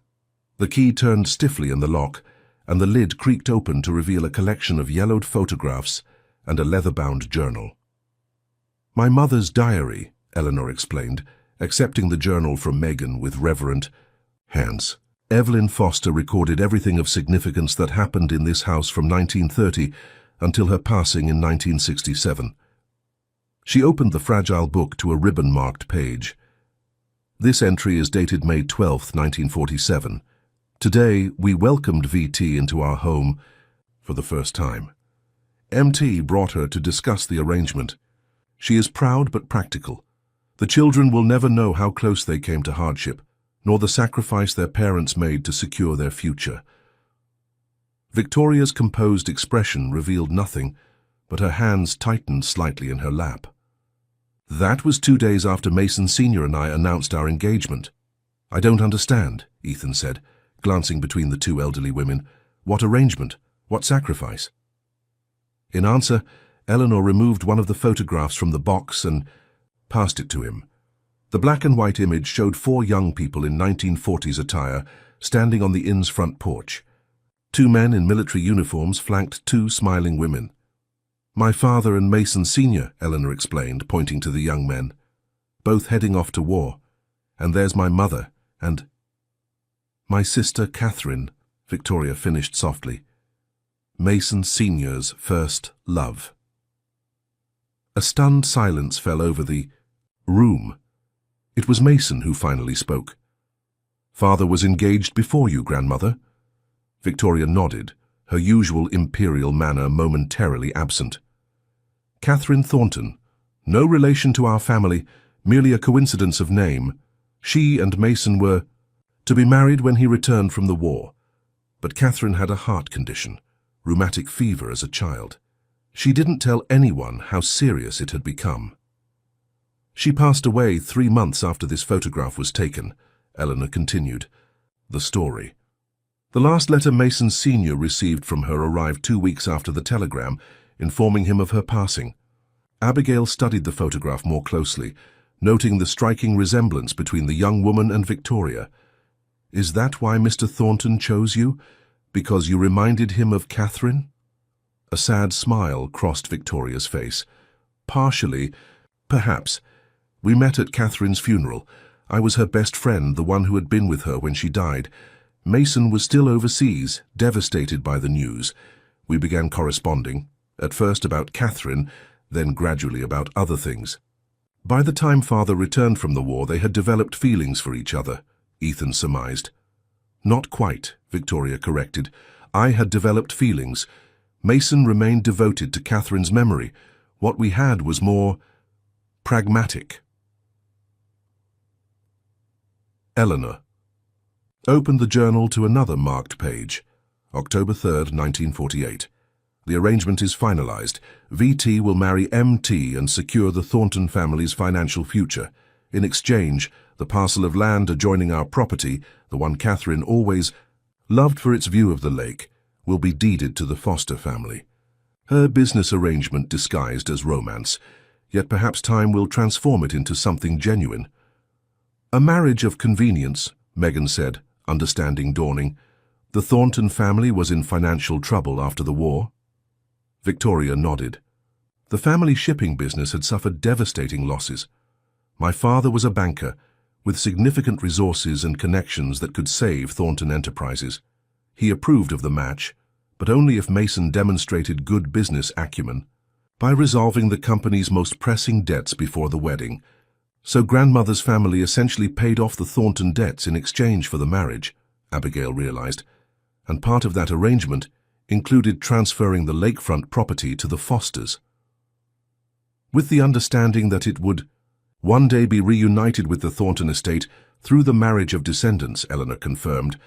The key turned stiffly in the lock, and the lid creaked open to reveal a collection of yellowed photographs and a leather-bound journal. "My mother's diary," Eleanor explained, accepting the journal from Megan with reverent hands. "Evelyn Foster recorded everything of significance that happened in this house from 1930 until her passing in 1967. She opened the fragile book to a ribbon-marked page. This entry is dated May 12, 1947. Today, we welcomed VT into our home for the first time. MT brought her to discuss the arrangement. She is proud but practical. The children will never know how close they came to hardship, nor the sacrifice their parents made to secure their future." Victoria's composed expression revealed nothing, but her hands tightened slightly in her lap. "That was 2 days after Mason Sr. and I announced our engagement." "I don't understand," Ethan said, glancing between the two elderly women. "What arrangement? What sacrifice?" In answer, Eleanor removed one of the photographs from the box and passed it to him. The black and white image showed 4 young people in 1940s attire standing on the inn's front porch. 2 men in military uniforms flanked 2 smiling women. "My father and Mason Sr., Eleanor explained, pointing to the young men. "Both heading off to war. And there's my mother, and—" "My sister Catherine," Victoria finished softly. "Mason Sr.'s first love." A stunned silence fell over the room. It was Mason who finally spoke. "Father was engaged before you, grandmother?" Victoria nodded, her usual imperial manner momentarily absent. "Catherine Thornton. No relation to our family, merely a coincidence of name. She and Mason were to be married when he returned from the war. But Catherine had a heart condition, rheumatic fever as a child. She didn't tell anyone how serious it had become. She passed away 3 months after this photograph was taken," Eleanor continued. The story. The last letter Mason Sr. received from her arrived 2 weeks after the telegram, informing him of her passing. Abigail studied the photograph more closely, noting the striking resemblance between the young woman and Victoria. "Is that why Mr. Thornton chose you? Because you reminded him of Catherine? A sad smile crossed Victoria's face. Partially, perhaps. We met at Catherine's funeral. I was her best friend, the one who had been with her when she died. Mason was still overseas, devastated by the news. We began corresponding, at first about Catherine, then gradually about other things. By the time Father returned from the war, they had developed feelings for each other, Ethan surmised. Not quite, Victoria corrected. I had developed feelings. Mason remained devoted to Catherine's memory. What we had was more pragmatic. Eleanor opened the journal to another marked page. October 3rd, 1948. The arrangement is finalized. VT will marry MT and secure the Thornton family's financial future. In exchange, the parcel of land adjoining our property, the one Catherine always loved for its view of the lake, will be deeded to the Foster family. Her business arrangement disguised as romance, yet perhaps time will transform it into something genuine. A marriage of convenience, Megan said, understanding dawning. The Thornton family was in financial trouble after the war. Victoria nodded. The family shipping business had suffered devastating losses. My father was a banker, with significant resources and connections that could save Thornton Enterprises. He approved of the match, but only if Mason demonstrated good business acumen, by resolving the company's most pressing debts before the wedding. So grandmother's family essentially paid off the Thornton debts in exchange for the marriage, Abigail realized, and part of that arrangement included transferring the lakefront property to the Fosters. With the understanding that it would one day be reunited with the Thornton estate through the marriage of descendants, Eleanor confirmed.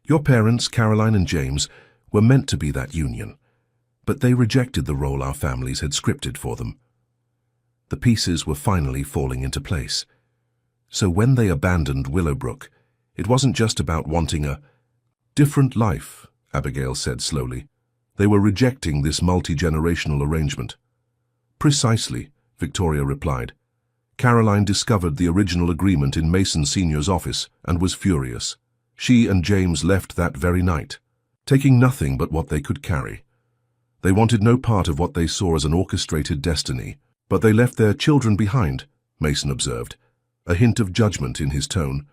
Your parents, Caroline and James, were meant to be that union, but they rejected the role our families had scripted for them. The pieces were finally falling into place. So when they abandoned Willowbrook, it wasn't just about wanting a different life, Abigail said slowly. They were rejecting this multi-generational arrangement. Precisely, Victoria replied. Caroline discovered the original agreement in Mason Sr.'s office and was furious. She and James left that very night, taking nothing but what they could carry. They wanted no part of what they saw as an orchestrated destiny, but they left their children behind, Mason observed, a hint of judgment in his tone.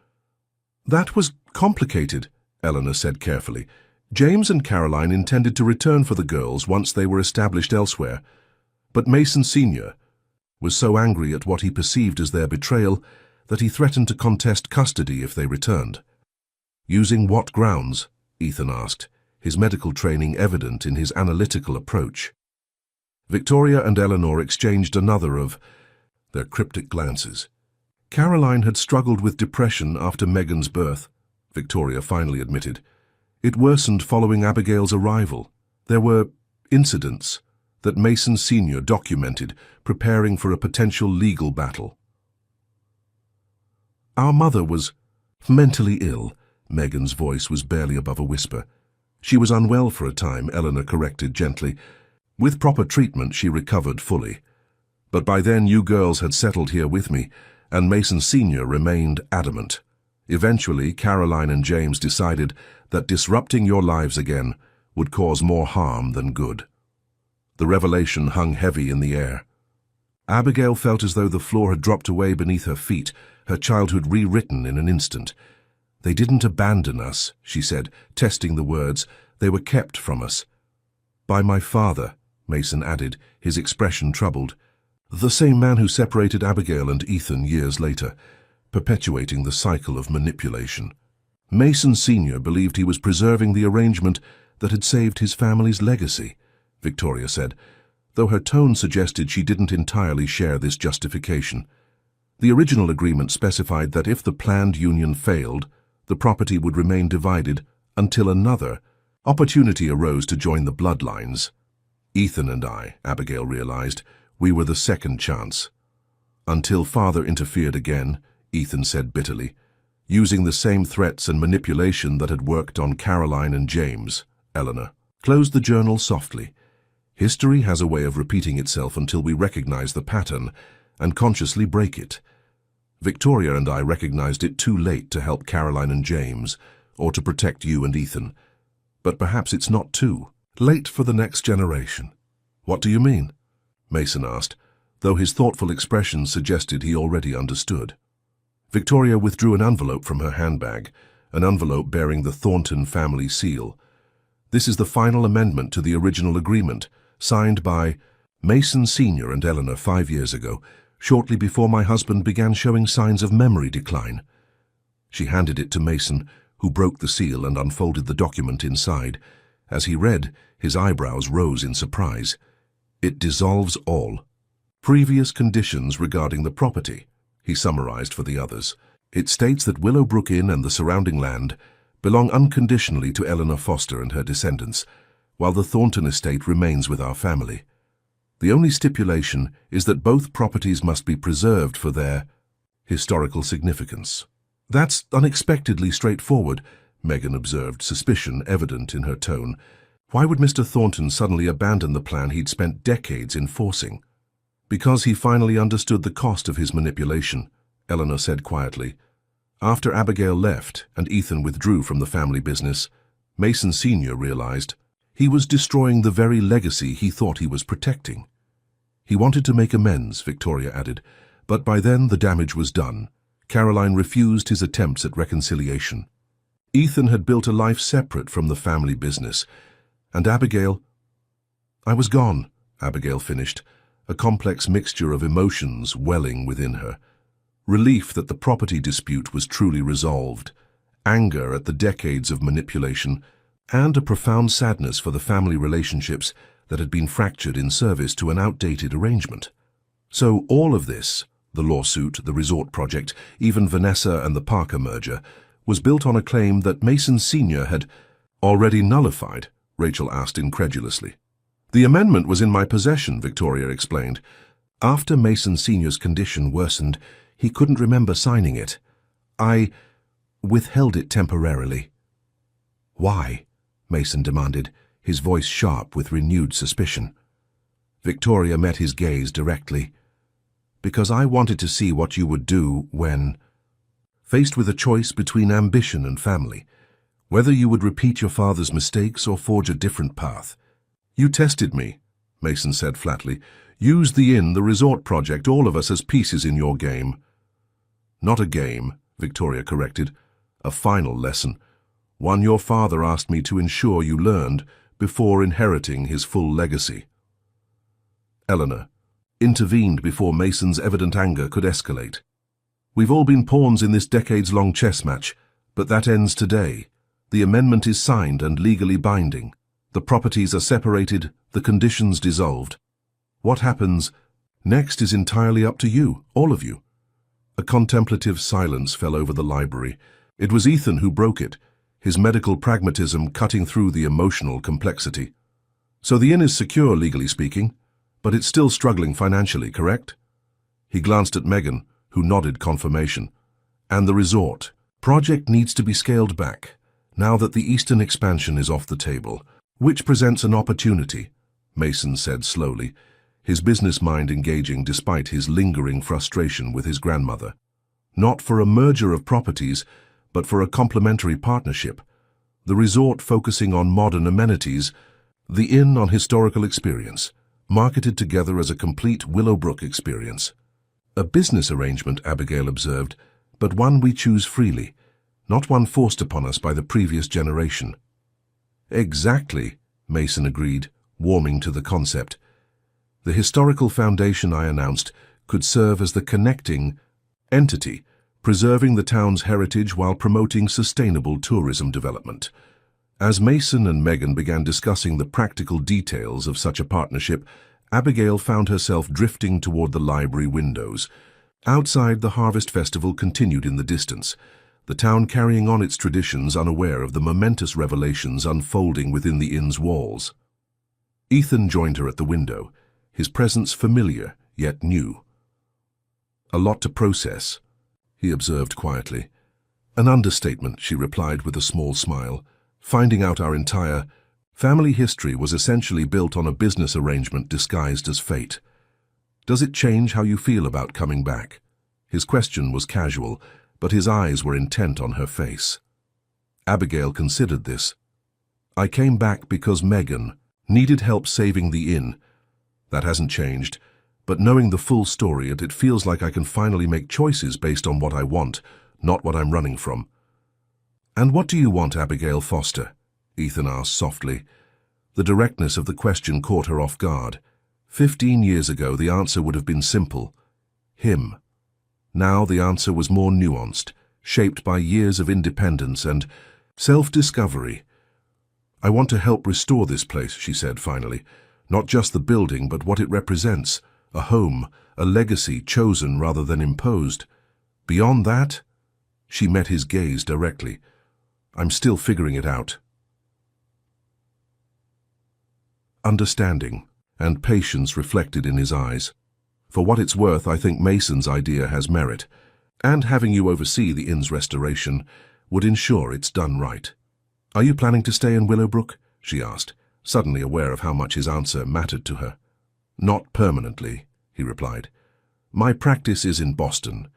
That was complicated, Eleanor said carefully. James and Caroline intended to return for the girls once they were established elsewhere, but Mason Sr. was so angry at what he perceived as their betrayal that he threatened to contest custody if they returned. Using what grounds? Ethan asked, his medical training evident in his analytical approach. Victoria and Eleanor exchanged another of their cryptic glances. Caroline had struggled with depression after Megan's birth, Victoria finally admitted. It worsened following Abigail's arrival. There were incidents that Mason Sr. documented, preparing for a potential legal battle. Our mother was mentally ill. Megan's voice was barely above a whisper. She was unwell for a time, Eleanor corrected gently. With proper treatment, she recovered fully. But by then you girls had settled here with me, and Mason Sr. remained adamant. Eventually, Caroline and James decided that disrupting your lives again would cause more harm than good. The revelation hung heavy in the air. Abigail felt as though the floor had dropped away beneath her feet, her childhood rewritten in an instant. They didn't abandon us, she said, testing the words. They were kept from us. By my father, Mason added, his expression troubled. The same man who separated Abigail and Ethan years later, perpetuating the cycle of manipulation. Mason Sr. believed he was preserving the arrangement that had saved his family's legacy, Victoria said, though her tone suggested she didn't entirely share this justification. The original agreement specified that if the planned union failed, the property would remain divided until another opportunity arose to join the bloodlines. Ethan and I, Abigail realized, we were the second chance. Until father interfered again, Ethan said bitterly, using the same threats and manipulation that had worked on Caroline and James. Eleanor closed the journal softly. History has a way of repeating itself until we recognize the pattern and consciously break it. Victoria and I recognized it too late to help Caroline and James, or to protect you and Ethan. But perhaps it's not too late for the next generation. What do you mean? Mason asked, though his thoughtful expression suggested he already understood. Victoria withdrew an envelope from her handbag, an envelope bearing the Thornton family seal. This is the final amendment to the original agreement, signed by Mason Sr. and Eleanor 5 years ago, shortly before my husband began showing signs of memory decline. She handed it to Mason, who broke the seal and unfolded the document inside. As he read, his eyebrows rose in surprise. It dissolves all previous conditions regarding the property, he summarized for the others. It states that Willowbrook Inn and the surrounding land belong unconditionally to Eleanor Foster and her descendants, while the Thornton estate remains with our family. The only stipulation is that both properties must be preserved for their historical significance. That's unexpectedly straightforward, Megan observed, suspicion evident in her tone. Why would Mr. Thornton suddenly abandon the plan he'd spent decades enforcing? Because he finally understood the cost of his manipulation, Eleanor said quietly. After Abigail left and Ethan withdrew from the family business, Mason Sr. realized he was destroying the very legacy he thought he was protecting. He wanted to make amends, Victoria added, but by then the damage was done. Caroline refused his attempts at reconciliation. Ethan had built a life separate from the family business, and Abigail— I was gone, Abigail finished, a complex mixture of emotions welling within her. Relief that the property dispute was truly resolved, anger at the decades of manipulation, and a profound sadness for the family relationships that had been fractured in service to an outdated arrangement. So all of this, the lawsuit, the resort project, even Vanessa and the Parker merger, was built on a claim that Mason Sr. had already nullified, Rachel asked incredulously. The amendment was in my possession, Victoria explained. After Mason Sr.'s condition worsened, he couldn't remember signing it. I withheld it temporarily. Why? Mason demanded, his voice sharp with renewed suspicion. Victoria met his gaze directly. Because I wanted to see what you would do when, faced with a choice between ambition and family, whether you would repeat your father's mistakes or forge a different path. You tested me, Mason said flatly. Use the inn, the resort project, all of us as pieces in your game. Not a game, Victoria corrected. A final lesson. One your father asked me to ensure you learned before inheriting his full legacy. Eleanor intervened before Mason's evident anger could escalate. We've all been pawns in this decades-long chess match, but that ends today. The amendment is signed and legally binding. The properties are separated, the conditions dissolved. What happens next is entirely up to you, all of you. A contemplative silence fell over the library. It was Ethan who broke it, his medical pragmatism cutting through the emotional complexity. So the inn is secure, legally speaking, but it's still struggling financially, correct? He glanced at Megan, who nodded confirmation. And the resort project needs to be scaled back, now that the eastern expansion is off the table, which presents an opportunity, Mason said slowly, his business mind engaging despite his lingering frustration with his grandmother. Not for a merger of properties, but for a complementary partnership. The resort focusing on modern amenities, the inn on historical experience, marketed together as a complete Willowbrook experience. A business arrangement, Abigail observed, but one we choose freely, not one forced upon us by the previous generation. Exactly, Mason agreed, warming to the concept. The historical foundation I announced could serve as the connecting entity, preserving the town's heritage while promoting sustainable tourism development. As Mason and Megan began discussing the practical details of such a partnership, Abigail found herself drifting toward the library windows. Outside, the Harvest Festival continued in the distance, the town carrying on its traditions unaware of the momentous revelations unfolding within the inn's walls. Ethan joined her at the window, his presence familiar yet new. A lot to process, he observed quietly. An understatement, she replied with a small smile. Finding out our entire family history was essentially built on a business arrangement disguised as fate. Does it change how you feel about coming back? His question was casual, but his eyes were intent on her face. Abigail considered this. I came back because Megan needed help saving the inn. That hasn't changed, but knowing the full story, it feels like I can finally make choices based on what I want, not what I'm running from. And what do you want, Abigail Foster? Ethan asked softly. The directness of the question caught her off guard. 15 years ago, the answer would have been simple. Him. Now the answer was more nuanced, shaped by years of independence and self-discovery. I want to help restore this place, she said finally. Not just the building, but what it represents. A home, a legacy chosen rather than imposed. Beyond that, she met his gaze directly. I'm still figuring it out. Understanding and patience reflected in his eyes. For what it's worth, I think Mason's idea has merit, and having you oversee the inn's restoration would ensure it's done right. Are you planning to stay in Willowbrook? She asked, suddenly aware of how much his answer mattered to her. Not permanently, he replied. My practice is in Boston.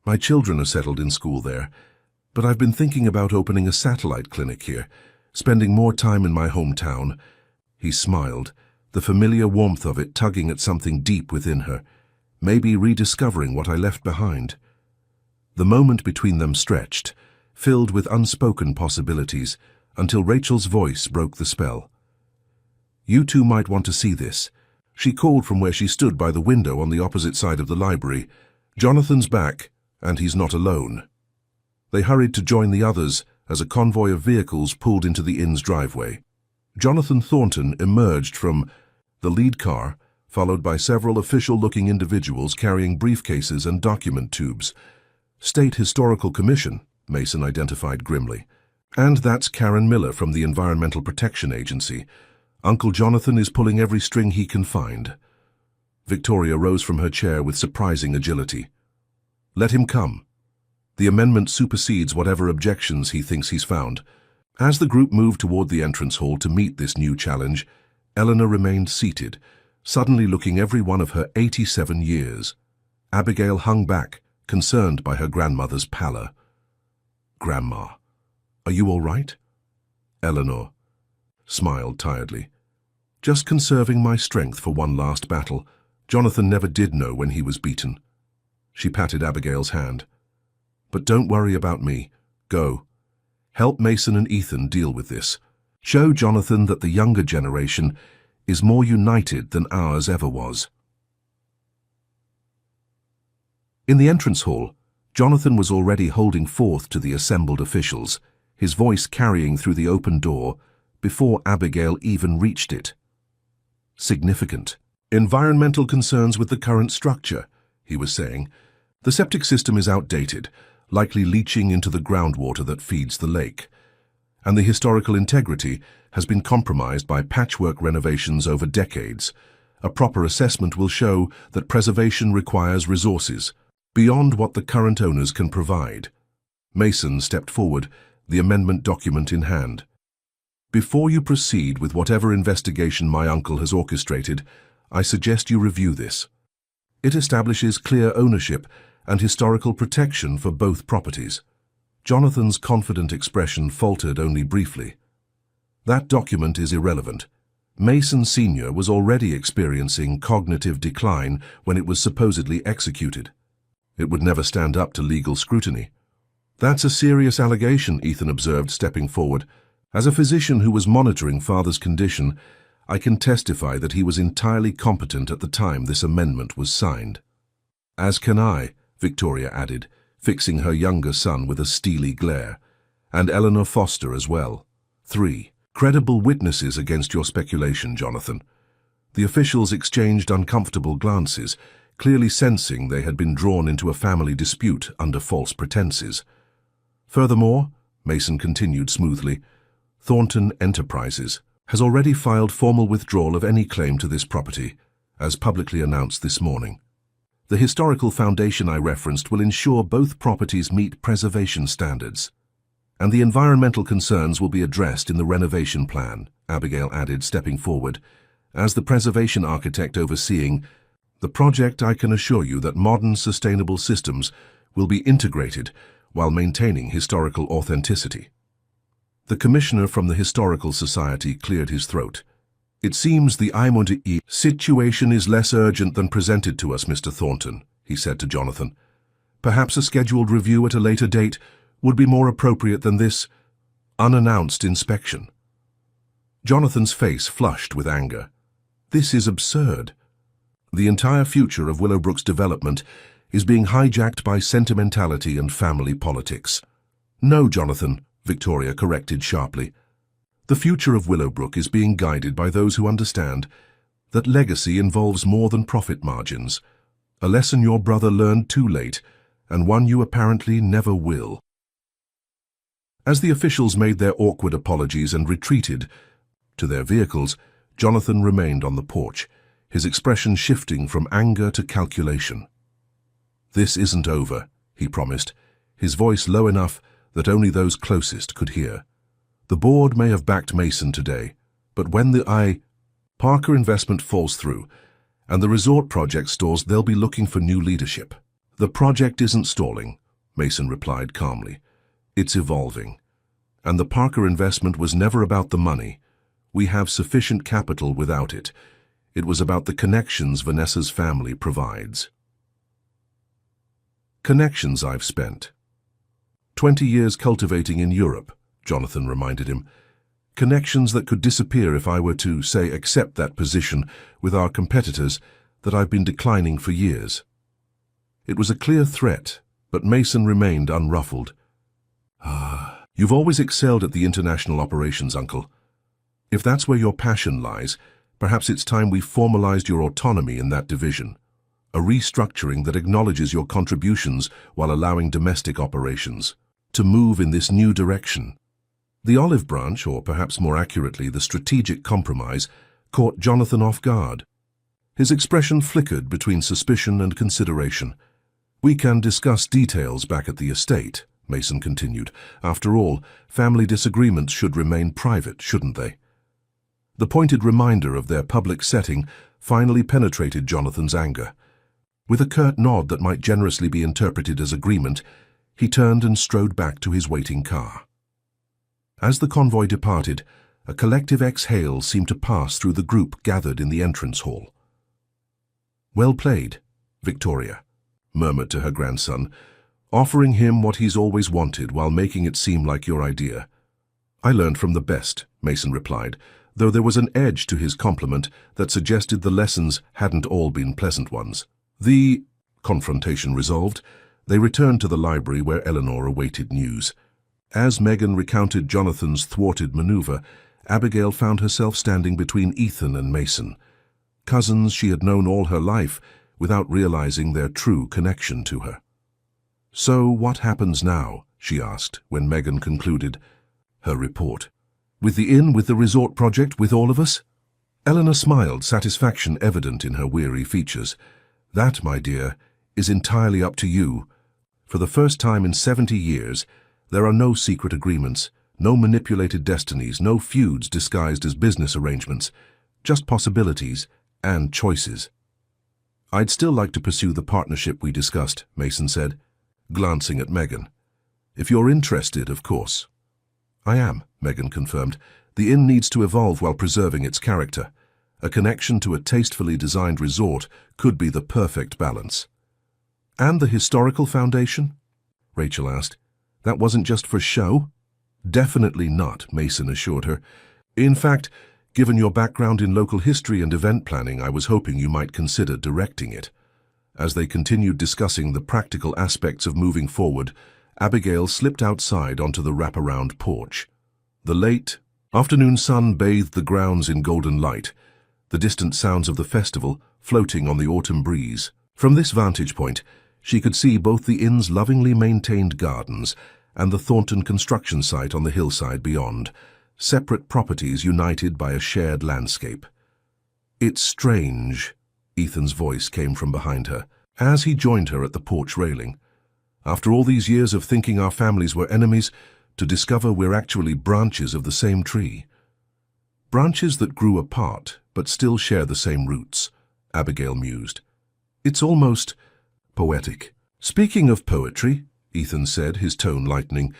My children are settled in school there, but I've been thinking about opening a satellite clinic here, spending more time in my hometown. He smiled, the familiar warmth of it tugging at something deep within her, maybe rediscovering what I left behind. The moment between them stretched, filled with unspoken possibilities, until Rachel's voice broke the spell. You two might want to see this. She called from where she stood by the window on the opposite side of the library. Jonathan's back, and he's not alone. They hurried to join the others as a convoy of vehicles pulled into the inn's driveway. Jonathan Thornton emerged from the lead car, followed by several official-looking individuals carrying briefcases and document tubes. State Historical Commission, Mason identified grimly. And that's Karen Miller from the Environmental Protection Agency. Uncle Jonathan is pulling every string he can find. Victoria rose from her chair with surprising agility. Let him come. The amendment supersedes whatever objections he thinks he's found. As the group moved toward the entrance hall to meet this new challenge, Eleanor remained seated, suddenly looking every one of her 87 years. Abigail hung back, concerned by her grandmother's pallor. Grandma, are you all right? Eleanor smiled tiredly. Just conserving my strength for one last battle. Jonathan never did know when he was beaten. She patted Abigail's hand. But don't worry about me. Go. Help Mason and Ethan deal with this. Show Jonathan that the younger generation is more united than ours ever was. In the entrance hall, Jonathan was already holding forth to the assembled officials, his voice carrying through the open door before Abigail even reached it. Significant. Environmental concerns with the current structure, he was saying. The septic system is outdated, likely leaching into the groundwater that feeds the lake. And the historical integrity has been compromised by patchwork renovations over decades. A proper assessment will show that preservation requires resources beyond what the current owners can provide. Mason stepped forward, the amendment document in hand. Before you proceed with whatever investigation my uncle has orchestrated, I suggest you review this. It establishes clear ownership and historical protection for both properties. Jonathan's confident expression faltered only briefly. That document is irrelevant. Mason Sr. was already experiencing cognitive decline when it was supposedly executed. It would never stand up to legal scrutiny. That's a serious allegation, Ethan observed, stepping forward. As a physician who was monitoring Father's condition, I can testify that he was entirely competent at the time this amendment was signed. As can I, Victoria added, fixing her younger son with a steely glare. And Eleanor Foster as well. 3. Credible witnesses against your speculation, Jonathan. The officials exchanged uncomfortable glances, clearly sensing they had been drawn into a family dispute under false pretenses. Furthermore, Mason continued smoothly, Thornton Enterprises has already filed formal withdrawal of any claim to this property, as publicly announced this morning. The historical foundation I referenced will ensure both properties meet preservation standards, and the environmental concerns will be addressed in the renovation plan, Abigail added, stepping forward. As the preservation architect overseeing the project, I can assure you that modern sustainable systems will be integrated while maintaining historical authenticity. The commissioner from the Historical Society cleared his throat. "It seems the I-E situation is less urgent than presented to us, Mr. Thornton," he said to Jonathan. "Perhaps a scheduled review at a later date would be more appropriate than this unannounced inspection." Jonathan's face flushed with anger. This is absurd. The entire future of Willowbrook's development is being hijacked by sentimentality and family politics. "No, Jonathan," Victoria corrected sharply. "The future of Willowbrook is being guided by those who understand that legacy involves more than profit margins, a lesson your brother learned too late, and one you apparently never will." As the officials made their awkward apologies and retreated to their vehicles, Jonathan remained on the porch, his expression shifting from anger to calculation. "This isn't over," he promised, his voice low enough that only those closest could hear. "The board may have backed Mason today, but when the Parker investment falls through and the resort project stalls, they'll be looking for new leadership." "The project isn't stalling," Mason replied calmly. "It's evolving. And the Parker investment was never about the money. We have sufficient capital without it. It was about the connections Vanessa's family provides." "Connections I've spent 20 years cultivating in Europe," Jonathan reminded him. "Connections that could disappear if I were to, say, accept that position with our competitors that I've been declining for years." It was a clear threat, but Mason remained unruffled. "You've always excelled at the international operations, Uncle. If that's where your passion lies, perhaps it's time we formalized your autonomy in that division. A restructuring that acknowledges your contributions while allowing domestic operations to move in this new direction." The olive branch, or perhaps more accurately the strategic compromise, caught Jonathan off guard. His expression flickered between suspicion and consideration. "We can discuss details back at the estate," Mason continued. "After all, family disagreements should remain private, shouldn't they?" The pointed reminder of their public setting finally penetrated Jonathan's anger. With a curt nod that might generously be interpreted as agreement, he turned and strode back to his waiting car. As the convoy departed, a collective exhale seemed to pass through the group gathered in the entrance hall. "Well played, Victoria," murmured to her grandson, "offering him what he's always wanted while making it seem like your idea." "I learned from the best," Mason replied, though there was an edge to his compliment that suggested the lessons hadn't all been pleasant ones. The confrontation resolved, they returned to the library where Eleanor awaited news. As Megan recounted Jonathan's thwarted maneuver, Abigail found herself standing between Ethan and Mason, cousins she had known all her life without realizing their true connection to her. "So what happens now?" she asked when Megan concluded her report. "With the inn, with the resort project, with all of us?" Eleanor smiled, satisfaction evident in her weary features. "That, my dear, is entirely up to you. For the first time in 70 years, there are no secret agreements, no manipulated destinies, no feuds disguised as business arrangements, just possibilities and choices." "I'd still like to pursue the partnership we discussed," Mason said, glancing at Megan. "If you're interested, of course." "I am," Megan confirmed. "The inn needs to evolve while preserving its character. A connection to a tastefully designed resort could be the perfect balance." "And the historical foundation?" Rachel asked. "That wasn't just for show?" "Definitely not," Mason assured her. "In fact, given your background in local history and event planning, I was hoping you might consider directing it." As they continued discussing the practical aspects of moving forward, Abigail slipped outside onto the wraparound porch. The late afternoon sun bathed the grounds in golden light, the distant sounds of the festival floating on the autumn breeze. From this vantage point, she could see both the inn's lovingly maintained gardens and the Thornton construction site on the hillside beyond, separate properties united by a shared landscape. "It's strange," Ethan's voice came from behind her, as he joined her at the porch railing. "After all these years of thinking our families were enemies, to discover we're actually branches of the same tree." "Branches that grew apart, but still share the same roots," Abigail mused. "It's almost poetic." "Speaking of poetry," Ethan said, his tone lightening,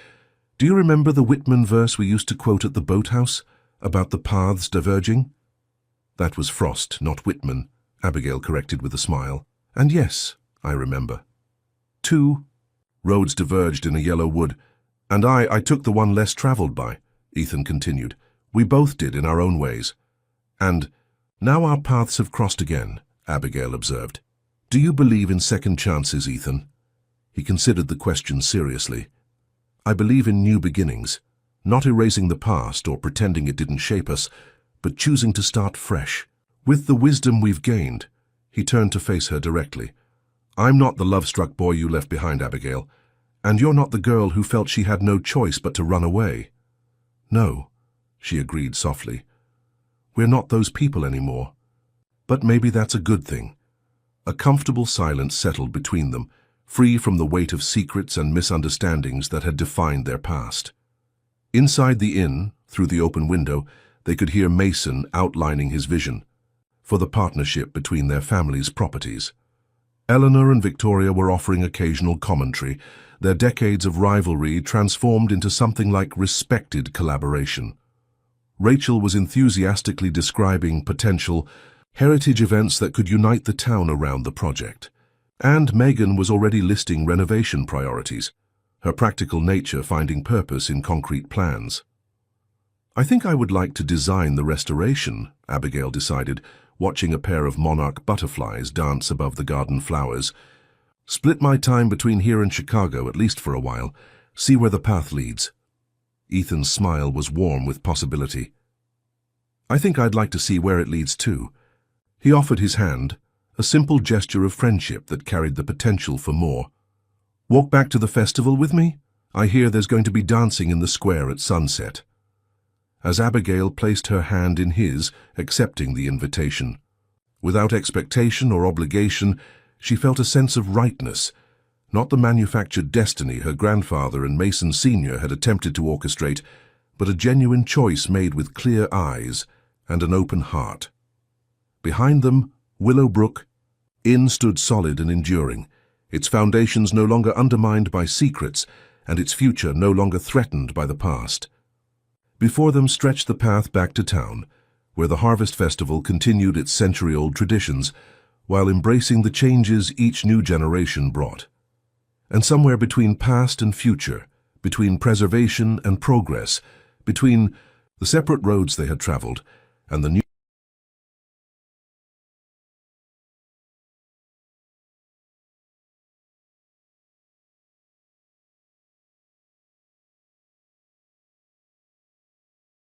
Do you remember the Whitman verse we used to quote at the boathouse, about the paths diverging? That was Frost, not Whitman, Abigail corrected with a smile. And yes, I remember. 2 roads diverged in a yellow wood, and I took the one less traveled by, Ethan continued. We both did in our own ways. And now our paths have crossed again, Abigail observed. Do you believe in second chances, Ethan? He considered the question seriously. I believe in new beginnings, not erasing the past or pretending it didn't shape us, but choosing to start fresh. With the wisdom we've gained, he turned to face her directly. I'm not the love-struck boy you left behind, Abigail, and you're not the girl who felt she had no choice but to run away. No, she agreed softly. We're not those people anymore. But maybe that's a good thing. A comfortable silence settled between them, free from the weight of secrets and misunderstandings that had defined their past. Inside the inn, through the open window, they could hear Mason outlining his vision for the partnership between their families' properties. Eleanor and Victoria were offering occasional commentary, their decades of rivalry transformed into something like respected collaboration. Rachel was enthusiastically describing potential heritage events that could unite the town around the project. And Megan was already listing renovation priorities, her practical nature finding purpose in concrete plans. I think I would like to design the restoration, Abigail decided, watching a pair of monarch butterflies dance above the garden flowers. Split my time between here and Chicago, at least for a while, see where the path leads. Ethan's smile was warm with possibility. I think I'd like to see where it leads too. He offered his hand, a simple gesture of friendship that carried the potential for more. Walk back to the festival with me? I hear there's going to be dancing in the square at sunset. As Abigail placed her hand in his, accepting the invitation. Without expectation or obligation, she felt a sense of rightness, not the manufactured destiny her grandfather and Mason Sr. had attempted to orchestrate, but a genuine choice made with clear eyes and an open heart. Behind them, Willowbrook Inn stood solid and enduring, its foundations no longer undermined by secrets and its future no longer threatened by the past. Before them stretched the path back to town, where the Harvest Festival continued its century-old traditions while embracing the changes each new generation brought. And somewhere between past and future, between preservation and progress, between the separate roads they had traveled and the new